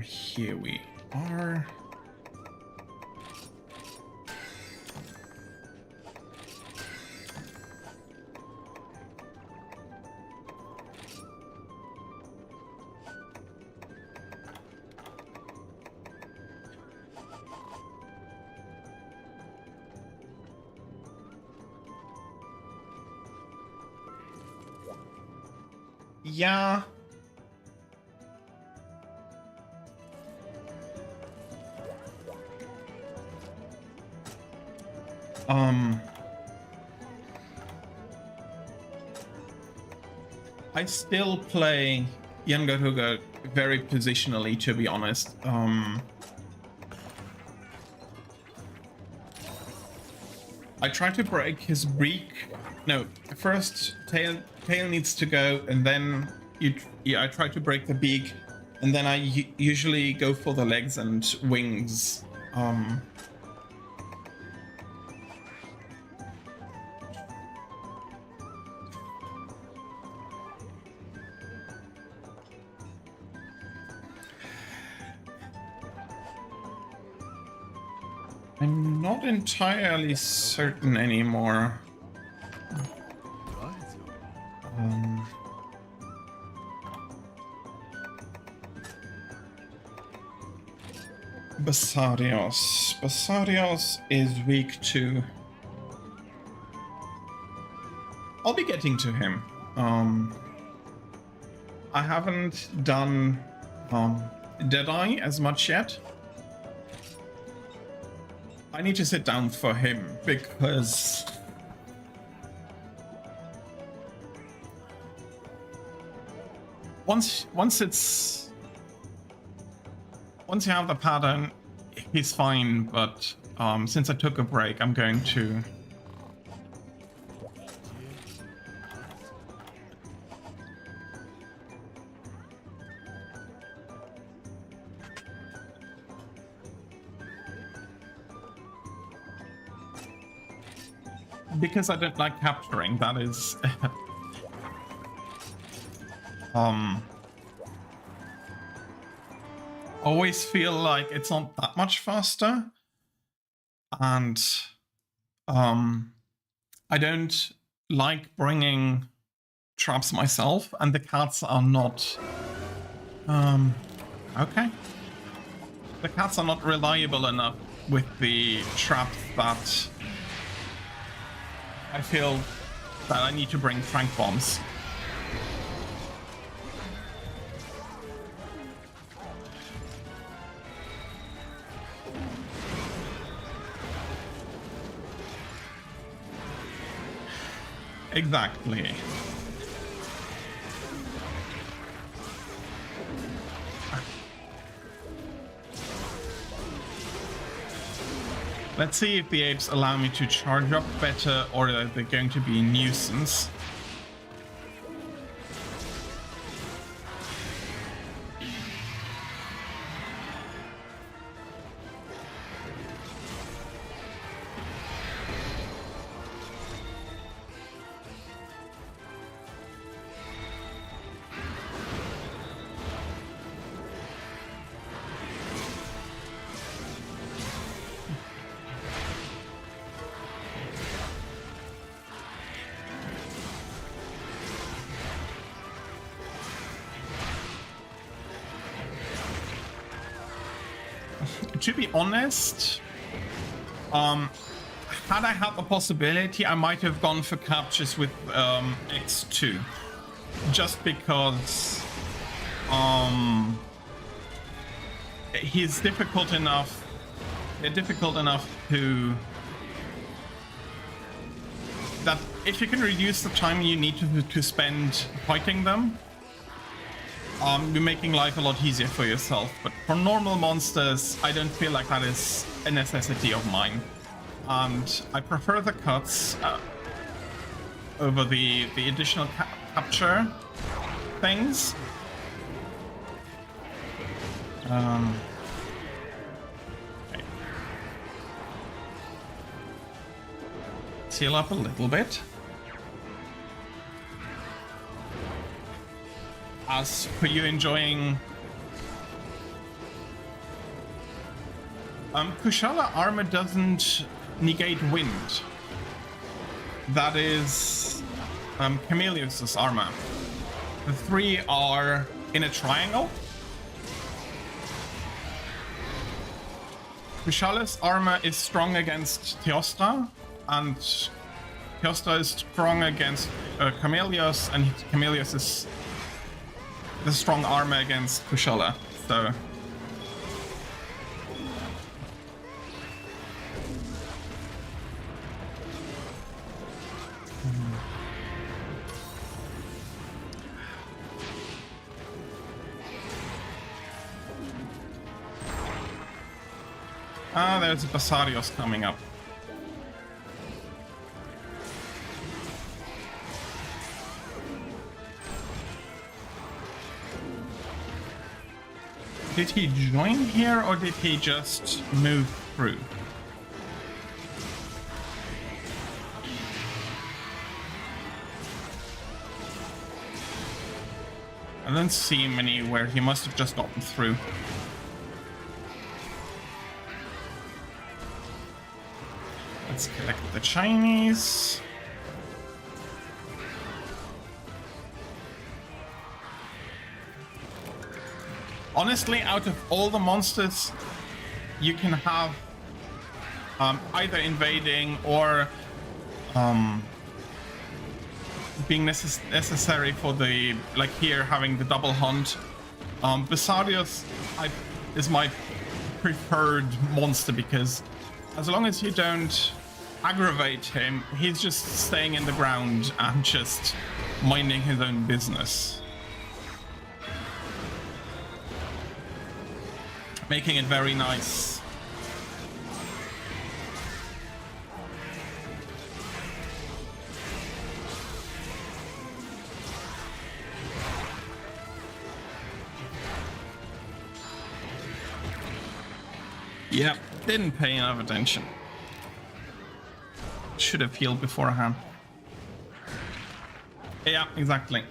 Here we are. Yeah. I still play Yangaruga very positionally, to be honest. I try to break his beak. No, first tail needs to go, and then I try to break the beak, and then I usually go for the legs and wings. I'm not entirely certain anymore. Basarios. Basarios is weak to... I'll be getting to him. I haven't done Deadeye as much yet. I need to sit down for him because once you have the pattern, he's fine. But since I took a break, I'm going to. Because I don't like capturing, that is... always feel like it's not that much faster. And I don't like bringing traps myself, and the cats are not... okay. The cats are not reliable enough with the traps that... I feel that I need to bring Frank bombs. Exactly. Let's see if the apes allow me to charge up better, or are they going to be a nuisance. To be honest, had I had the possibility, I might have gone for captures with X2, just because he's difficult enough. They're difficult enough to that if you can reduce the time you need to spend fighting them, you're making life a lot easier for yourself. But for normal monsters, I don't feel like that is a necessity of mine. And I prefer the cuts over the additional capture things. Okay. Seal up a little bit. As for you enjoying Kushala armor doesn't negate wind. That is Chameleus's armor. The three are in a triangle. Kushala's armor is strong against Teostra, and Teostra is strong against Chameleus, and Chameleus is the strong armor against Kushala, so... Ah, there's Basarios coming up. Did he join here, or did he just move through? I don't see him anywhere. He must have just gotten through. Let's collect the Chinese. Honestly, out of all the monsters you can have either invading or being necessary for the, like here, having the double hunt, Basarios is my preferred monster, because as long as you don't aggravate him, he's just staying in the ground and just minding his own business, making it very nice. Yep, didn't pay enough attention. Should have healed beforehand. Yeah, exactly.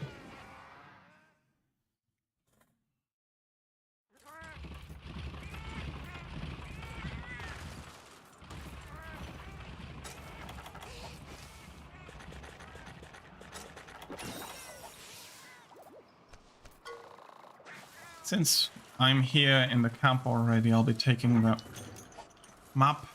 Since I'm here in the camp already, I'll be taking the map.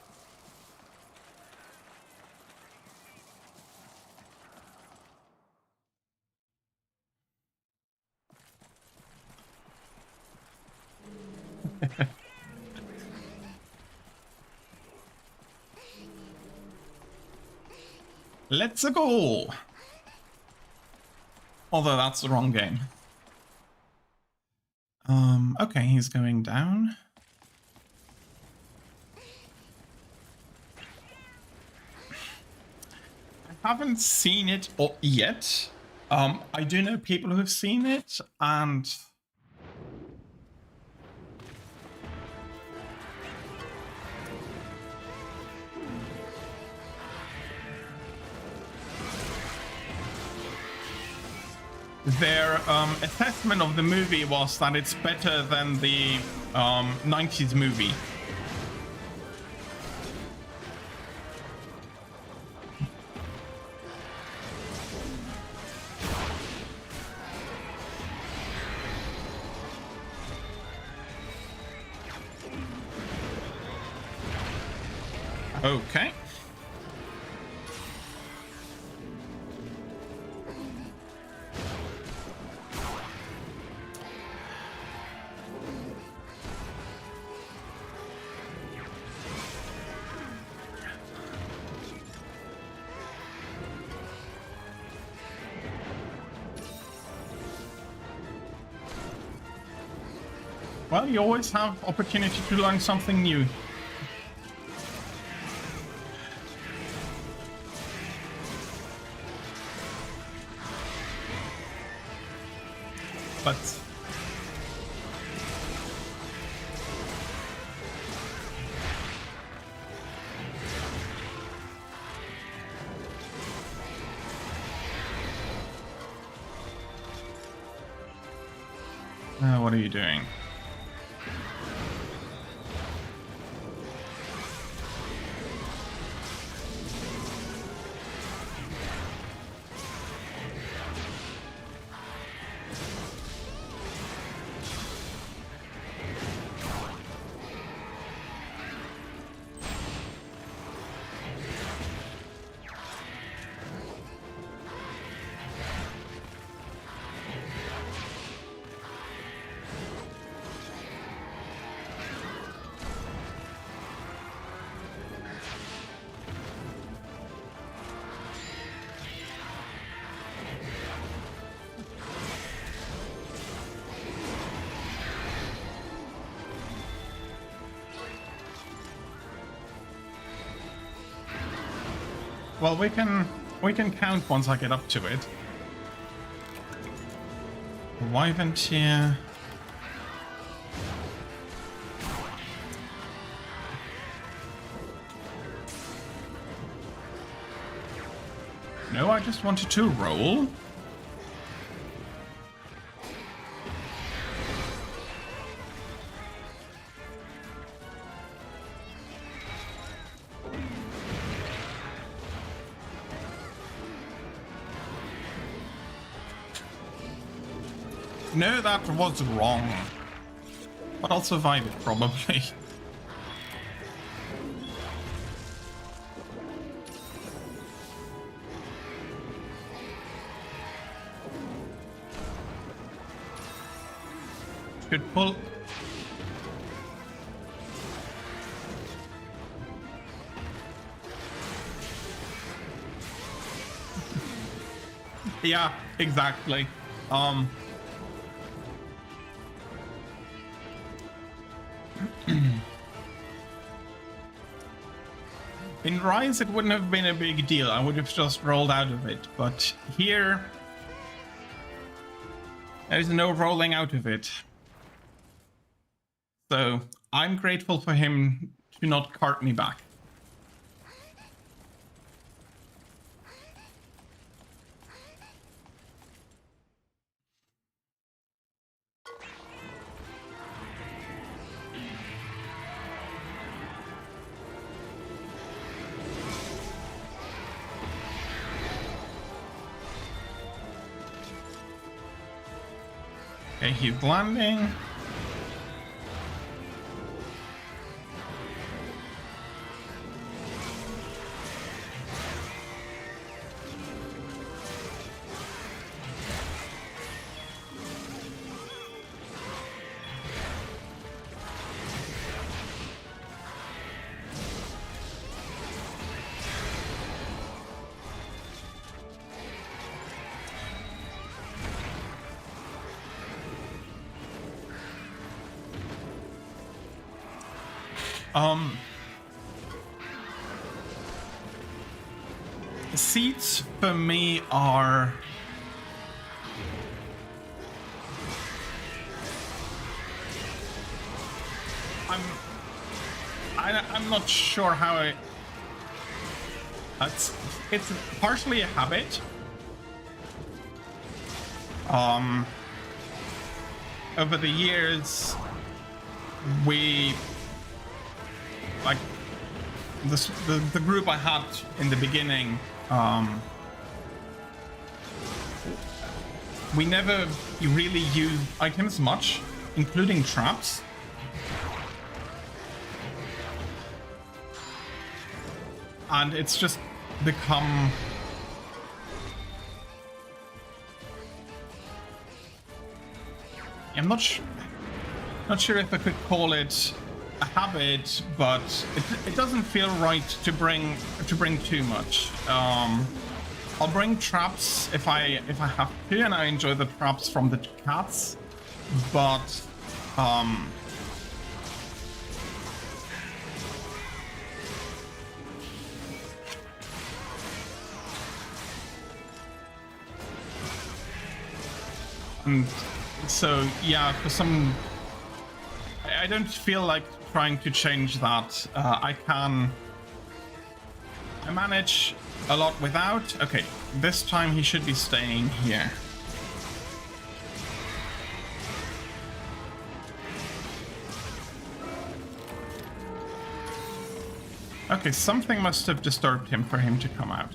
Let's go! Although that's the wrong game. Okay, he's going down. I haven't seen it yet. I do know people who've seen it, and their assessment of the movie was that it's better than the 90s movie. Okay. Well, you always have opportunity to learn something new. But what are you doing? Well, we can count once I get up to it. Wyvern here. No, I just wanted to roll. No, that was wrong. But I'll survive it, probably. Should pull. Yeah, exactly. In Rise, it wouldn't have been a big deal. I would have just rolled out of it. But here, there's no rolling out of it. So I'm grateful for him to not cart me back. Okay, he's landing. Seeds for me are... I'm not sure how I... It's partially a habit. Over the years, we... Like, the group I had in the beginning, we never really used items much, including traps. And it's just become... I'm not sure if I could call it a habit, but it doesn't feel right to bring too much. I'll bring traps if I have to, and I enjoy the traps from the cats, but and so yeah, for some, I don't feel like trying to change that. I manage a lot without. Okay, this time he should be staying here. Okay, something must have disturbed him for him to come out.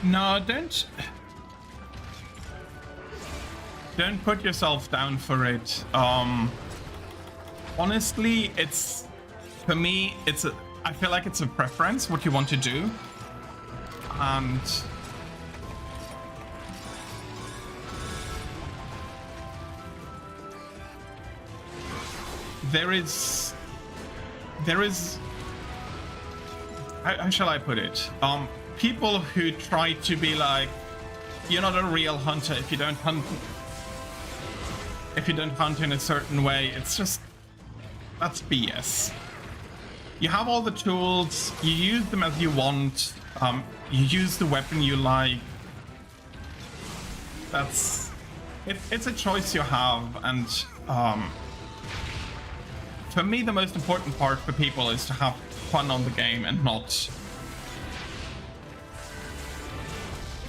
No, don't put yourself down for it. Honestly, it's, for me, I feel like it's a preference what you want to do, and there is how shall I put it? People who try to be like, you're not a real hunter if you don't hunt in a certain way. It's just, that's BS. You have all the tools, you use them as you want, you use the weapon you like. It's a choice you have, and for me the most important part for people is to have fun on the game and not...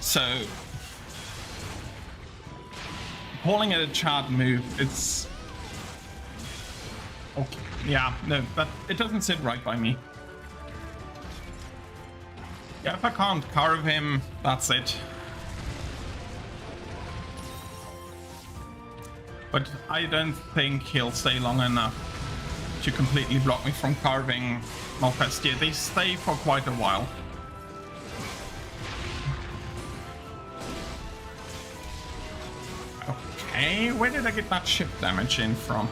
So, calling it a Chad move, it's... Okay, yeah, no, it doesn't sit right by me. Yeah, if I can't carve him, that's it. But I don't think he'll stay long enough to completely block me from carving Malfestia. They stay for quite a while. Okay, where did I get that ship damage in from?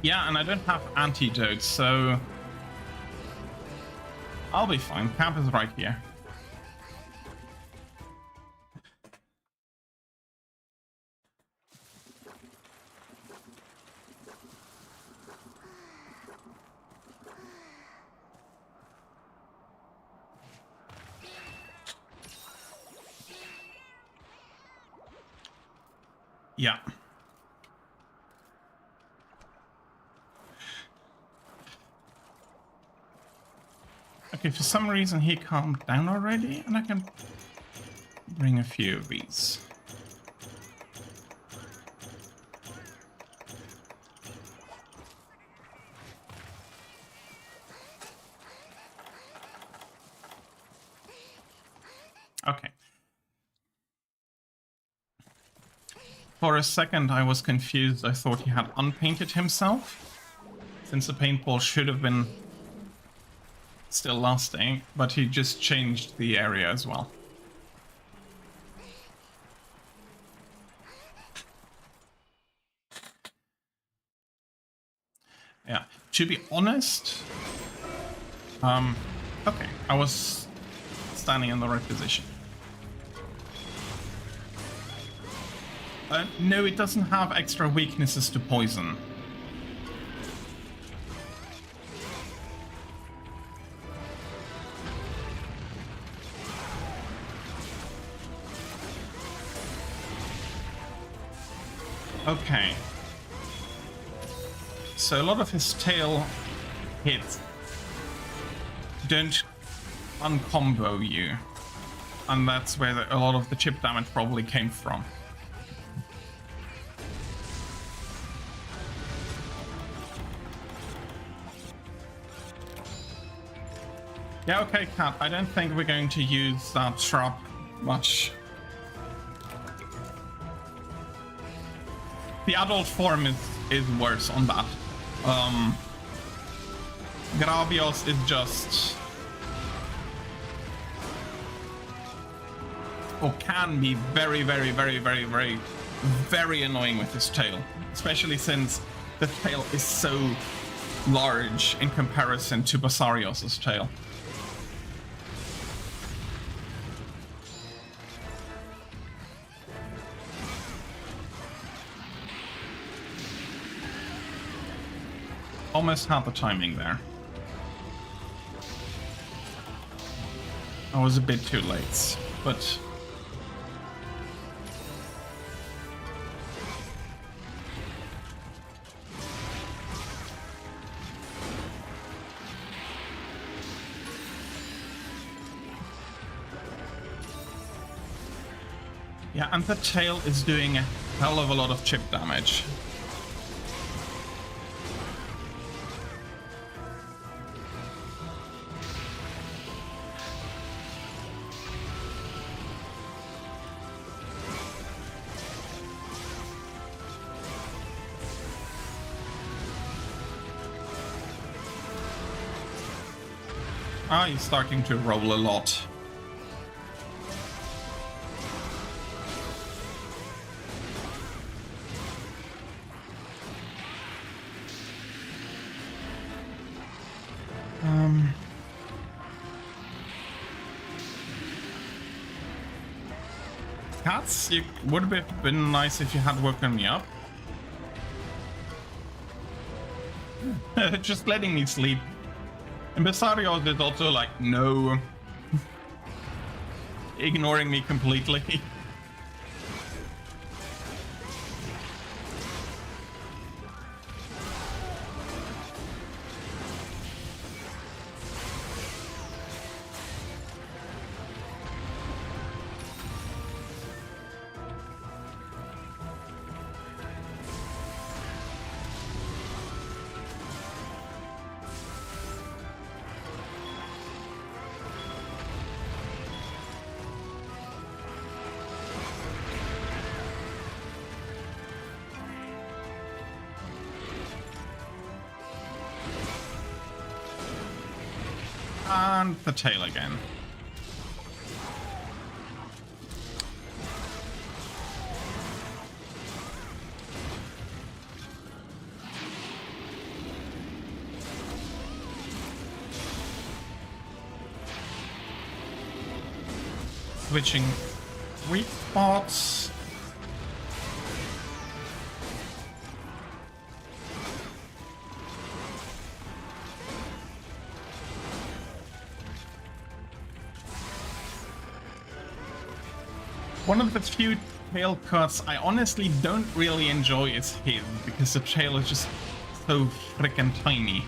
Yeah, and I don't have antidotes, so I'll be fine. Camp is right here. Yeah. Okay, for some reason he calmed down already, and I can bring a few of these. Okay. For a second I was confused. I thought he had unpainted himself, since the paintball should have been still lasting, but he just changed the area as well. Yeah, to be honest, okay, I was standing in the right position. No, it doesn't have extra weaknesses to poison. Okay. So a lot of his tail hits don't uncombo you. And that's where a lot of the chip damage probably came from. Yeah, okay, Cat, I don't think we're going to use that trap much. The adult form is worse on that. Gravios is just... or can be very annoying with his tail. Especially since the tail is so large in comparison to Basarios' tail. Almost had the timing there. I was a bit too late, but... yeah, and the tail is doing a hell of a lot of chip damage. Ah, he's starting to roll a lot. Cats, it would have been nice if you had woken me up. Just letting me sleep. And Besario is also like, no. Ignoring me completely. And the tail again. Switching weak spots. One of the few tail cuts I honestly don't really enjoy is his, because the tail is just so freaking tiny.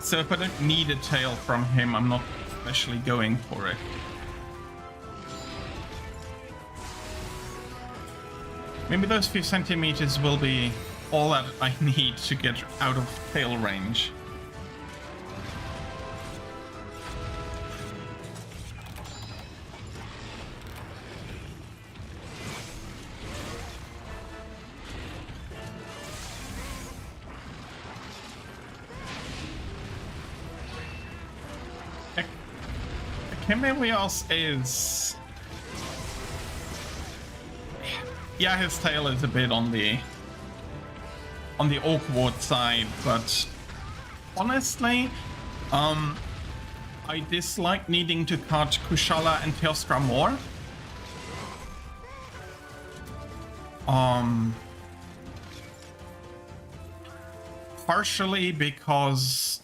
So if I don't need a tail from him, I'm not especially going for it. Maybe those few centimeters will be all that I need to get out of tail range. Kimelios is... Yeah, his tail is a bit on the awkward side, but honestly, I dislike needing to cut Kushala and Teostra more. Partially because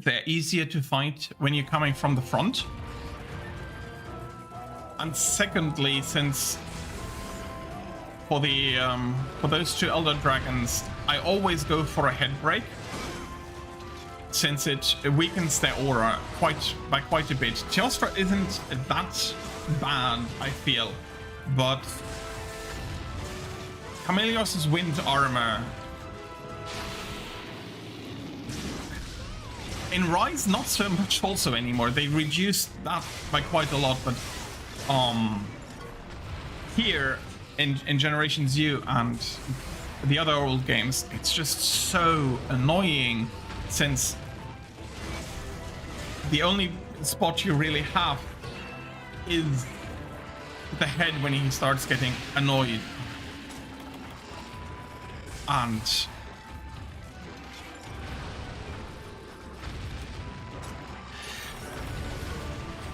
they're easier to fight when you're coming from the front. And secondly, since for those two Elder Dragons, I always go for a head break, since it weakens their aura by quite a bit. Teostra isn't that bad, I feel, but Chameleos' wind armor in Rise, not so much also anymore. They reduced that by quite a lot, but here in Generation Z and the other old games, it's just so annoying, since the only spot you really have is the head when he starts getting annoyed. And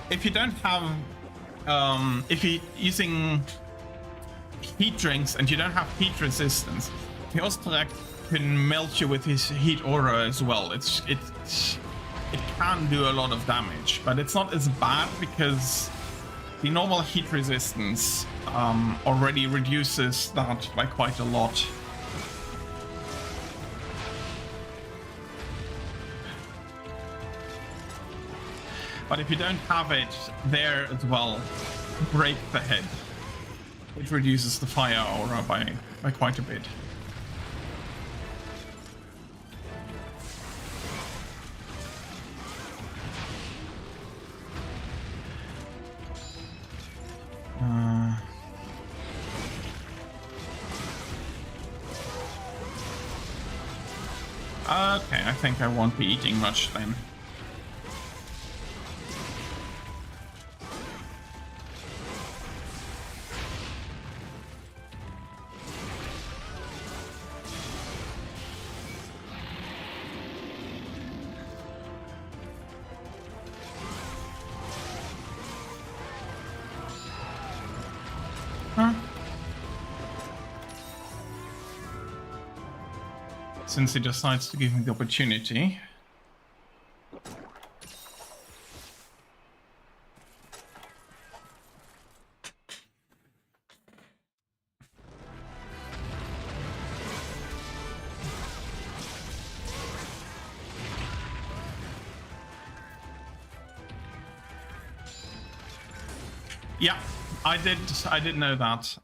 if you don't have if you're using heat drinks and you don't have heat resistance, Teostrak can melt you with his heat aura as well. It can do a lot of damage, but it's not as bad because the normal heat resistance already reduces that by quite a lot. But if you don't have it there as well, break the head. It reduces the fire aura by quite a bit. Okay, I think I won't be eating much then. Since he decides to give me the opportunity. Yeah, I did know that.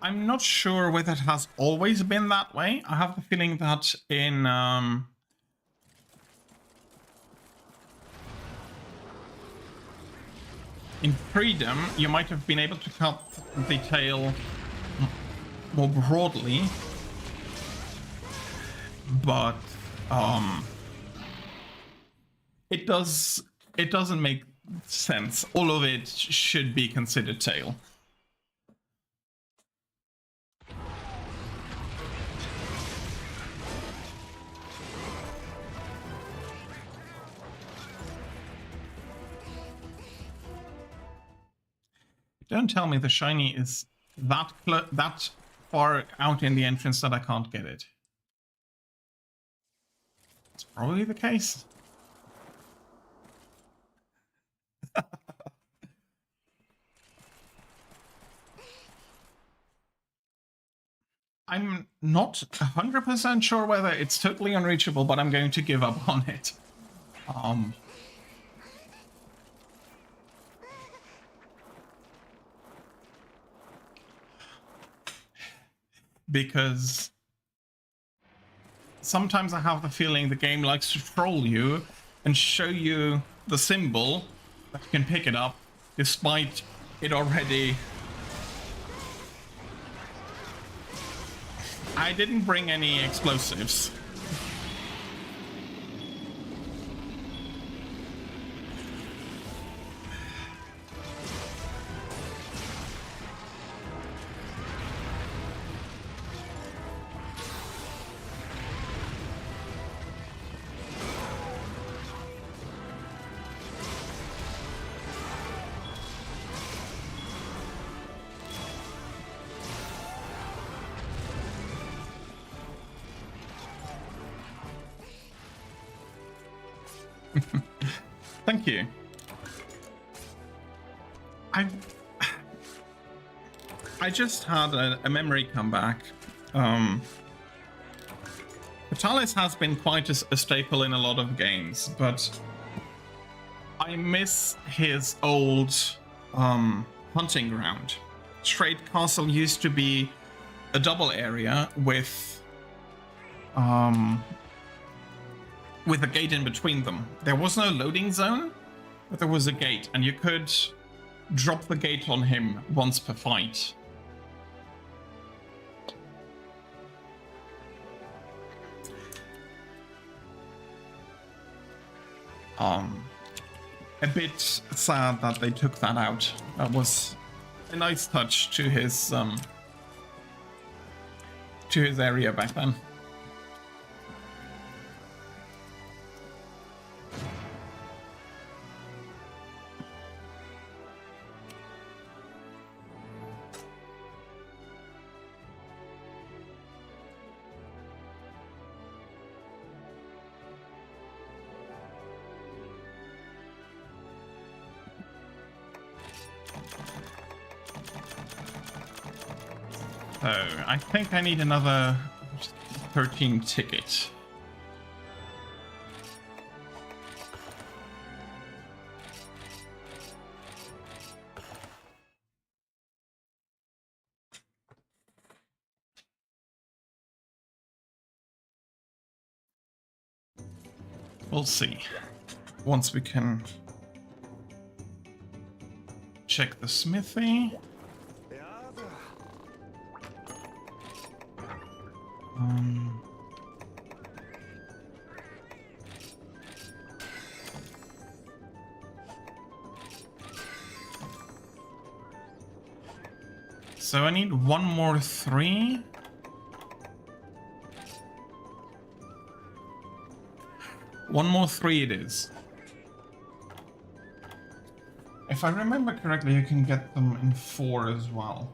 I'm not sure whether it has always been that way. I have the feeling that in Freedom, you might have been able to cut the tail more broadly, but it doesn't make sense. All of it should be considered tail. Don't tell me the shiny is that far out in the entrance that I can't get it. It's probably the case. I'm not 100% sure whether it's totally unreachable, but I'm going to give up on it. Because sometimes I have the feeling the game likes to troll you and show you the symbol that you can pick it up, despite it already... I didn't bring any explosives. Thank you. I just had a memory come back. Vitalis has been quite a staple in a lot of games, but I miss his old hunting ground. Straight Castle used to be a double area with a gate in between them. There was no loading zone, but there was a gate, and you could drop the gate on him once per fight. A bit sad that they took that out. That was a nice touch to his area back then. So, I think I need another 13 ticket. We'll see. Once we can check the smithy. So I need one more 3. One more 3 it is. If I remember correctly, you can get them in 4 as well.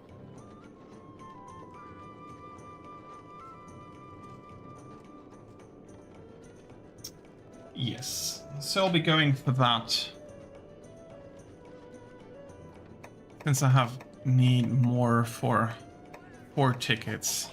Yes, so I'll be going for that. Since I need more for 4 tickets.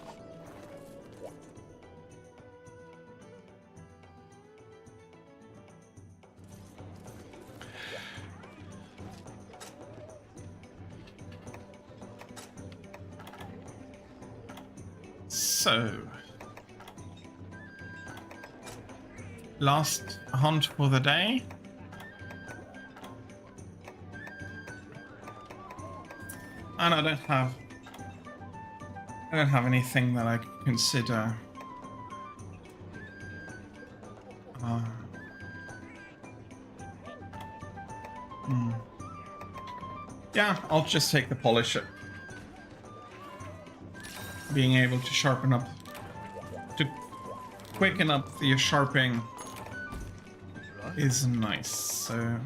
So, last hunt for the day. And I don't have anything that I could consider. Yeah, I'll just take the polisher. Being able to sharpen up, to quicken up the sharpening is nice. So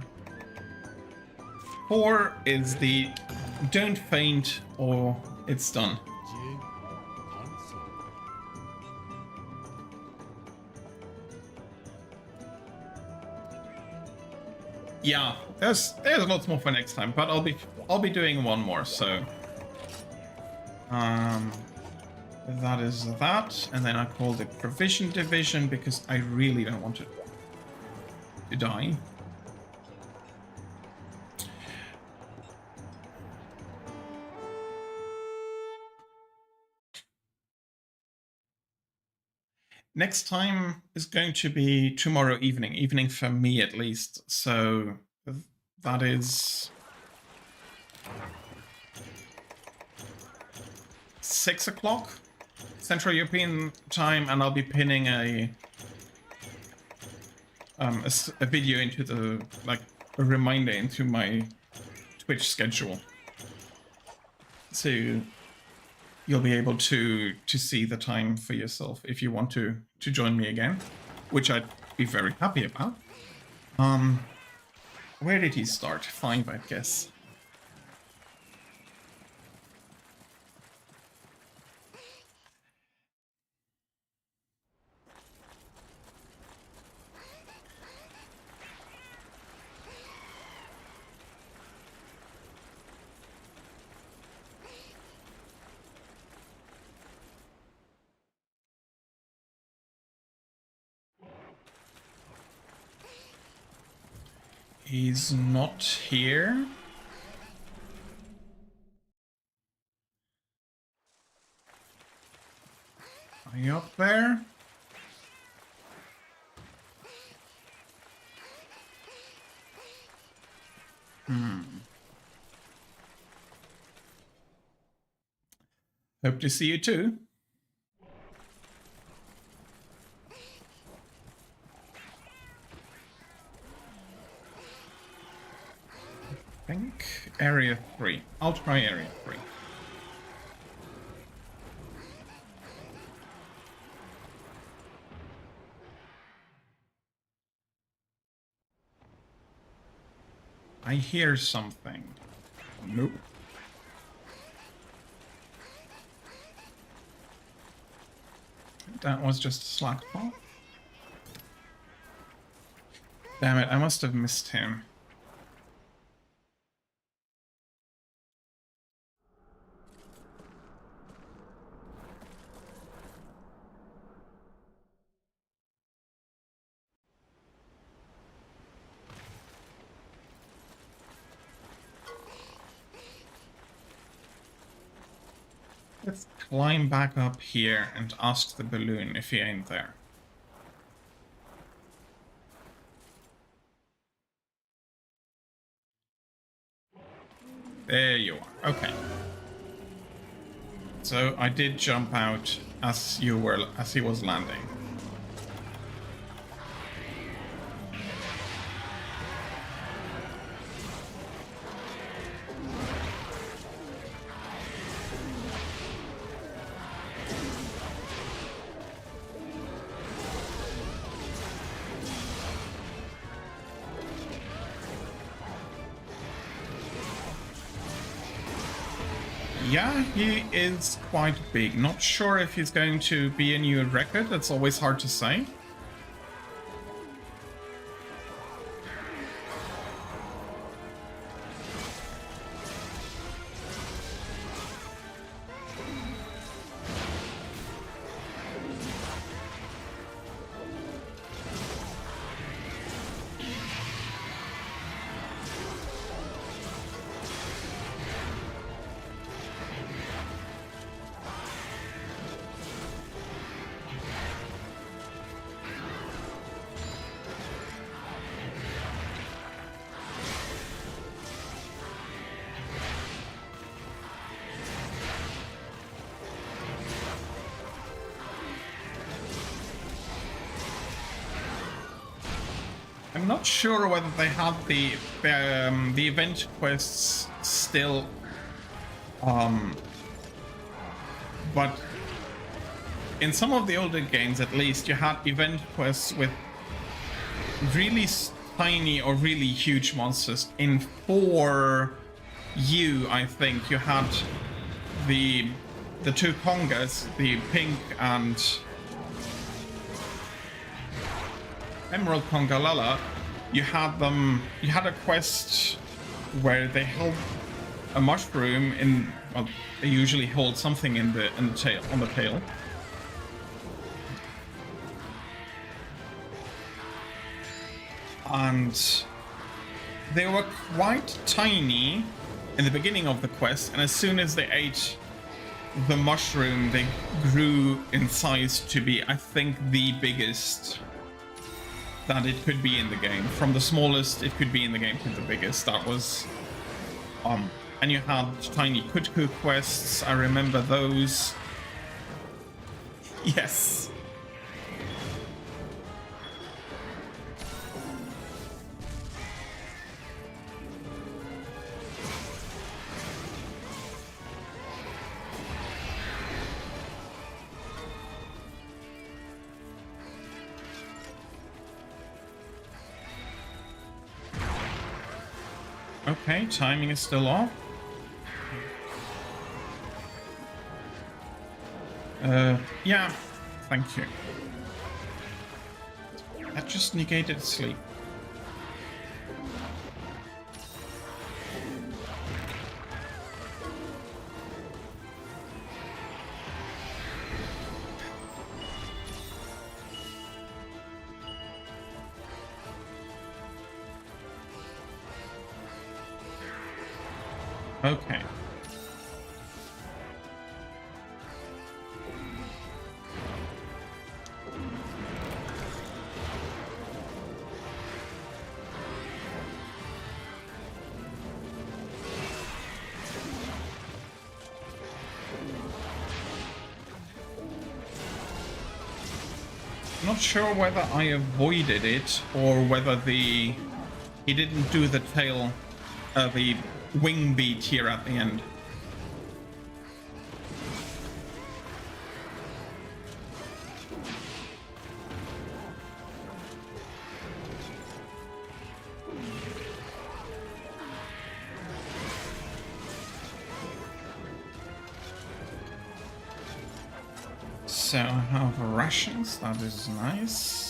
4 is the don't faint or it's done. Yeah, there's lots more for next time, but I'll be doing one more, so That is that, and then I called it Provision Division because I really don't want it to die. Next time is going to be tomorrow evening for me at least. So that is 6 o'clock Central European time, and I'll be pinning a video into the, like, a reminder into my Twitch schedule, so you'll be able to see the time for yourself if you want to join me again, which I'd be very happy about. Where did he start? 5, I guess. He's not here. Are you up there? Hope to see you too. I think Area 3. I'll try Area 3. I hear something. Nope. That was just a slack ball. Damn it, I must have missed him. Let's climb back up here and ask the balloon if he ain't there. There you are. Okay. So I did jump out as he was landing. Yeah, he is quite big. Not sure if he's going to be a new record. That's always hard to say. I'm not sure whether they had the event quests still, but in some of the older games, at least, you had event quests with really tiny or really huge monsters. In 4U, I think you had the two Kongas, the pink and Emerald Kongalala. You had a quest where they held a mushroom in well, they usually hold something in the tail, on the tail. And they were quite tiny in the beginning of the quest, and as soon as they ate the mushroom, they grew in size to be, I think, the biggest that it could be in the game. From the smallest it could be in the game to the biggest. That was and you had tiny Kutku quests. I remember those. Yes. Okay, timing is still off. Yeah, thank you. That just negated sleep. Okay. Not sure whether I avoided it or whether he didn't do the tail, the wing beat here at the end. So I have rations, that is nice.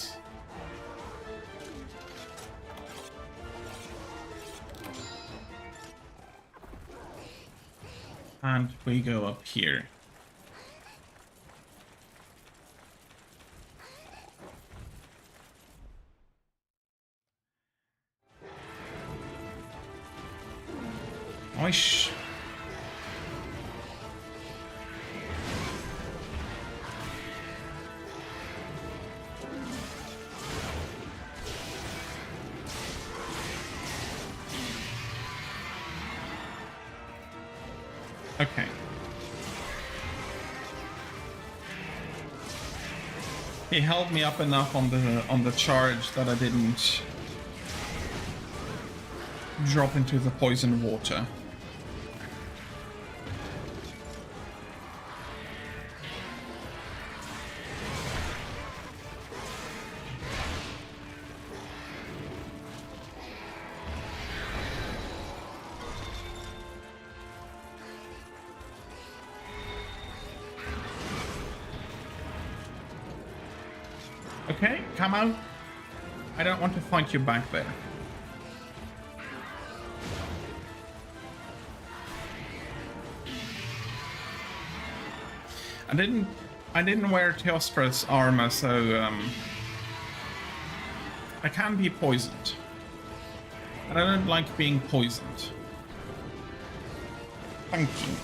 And we go up here. Oish. Okay. He held me up enough on the charge that I didn't drop into the poison water. Okay, come out. I don't want to fight you back there. I didn't wear Teospra's armor, so I can be poisoned. And I don't like being poisoned. Thank you.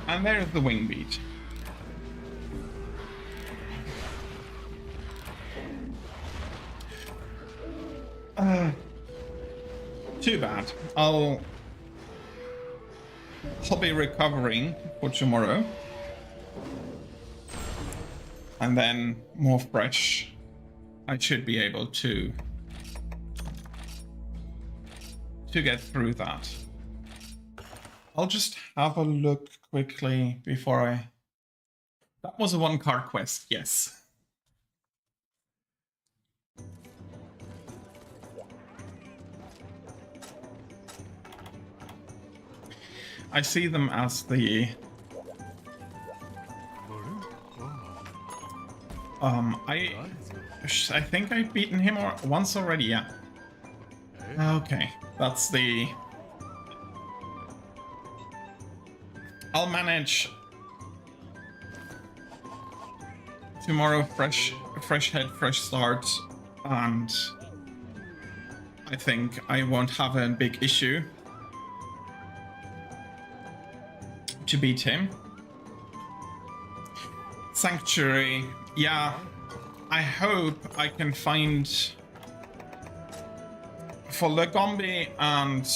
And there's the wing beat. Too bad. I'll be recovering for tomorrow. And then more fresh. I should be able to get through that. I'll just have a look quickly before I... That was a one-card quest, yes. I see them as the... I think I've beaten him once already, yeah. Okay, that's the... I'll manage tomorrow, fresh head, fresh start, and I think I won't have a big issue to beat him. Sanctuary, yeah, I hope I can find for Lagombi and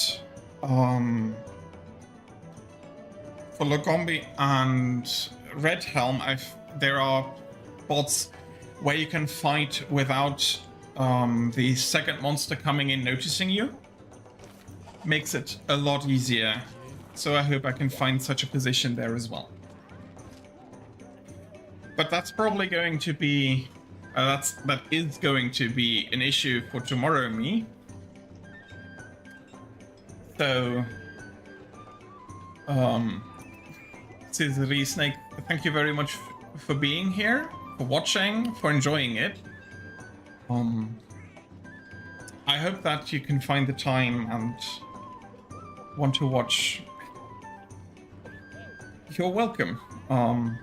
Red Helm, there are bots where you can fight without the second monster coming in noticing you. Makes it a lot easier. So I hope I can find such a position there as well. But that's probably going to be that is going to be an issue for tomorrow me. So Cesare Snake, thank you very much for being here, for watching, for enjoying it. I hope that you can find the time and want to watch. You're welcome. I'll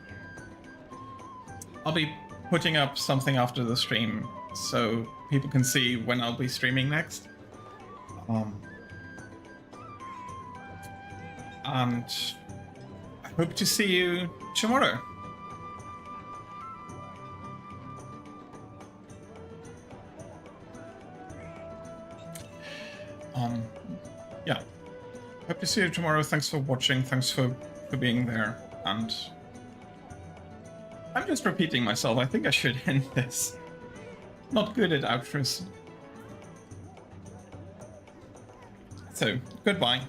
be putting up something after the stream so people can see when I'll be streaming next. And I hope to see you tomorrow. Yeah. Hope to see you tomorrow. Thanks for watching. Thanks for being there. And I'm just repeating myself. I think I should end this. Not good at outros. So, goodbye.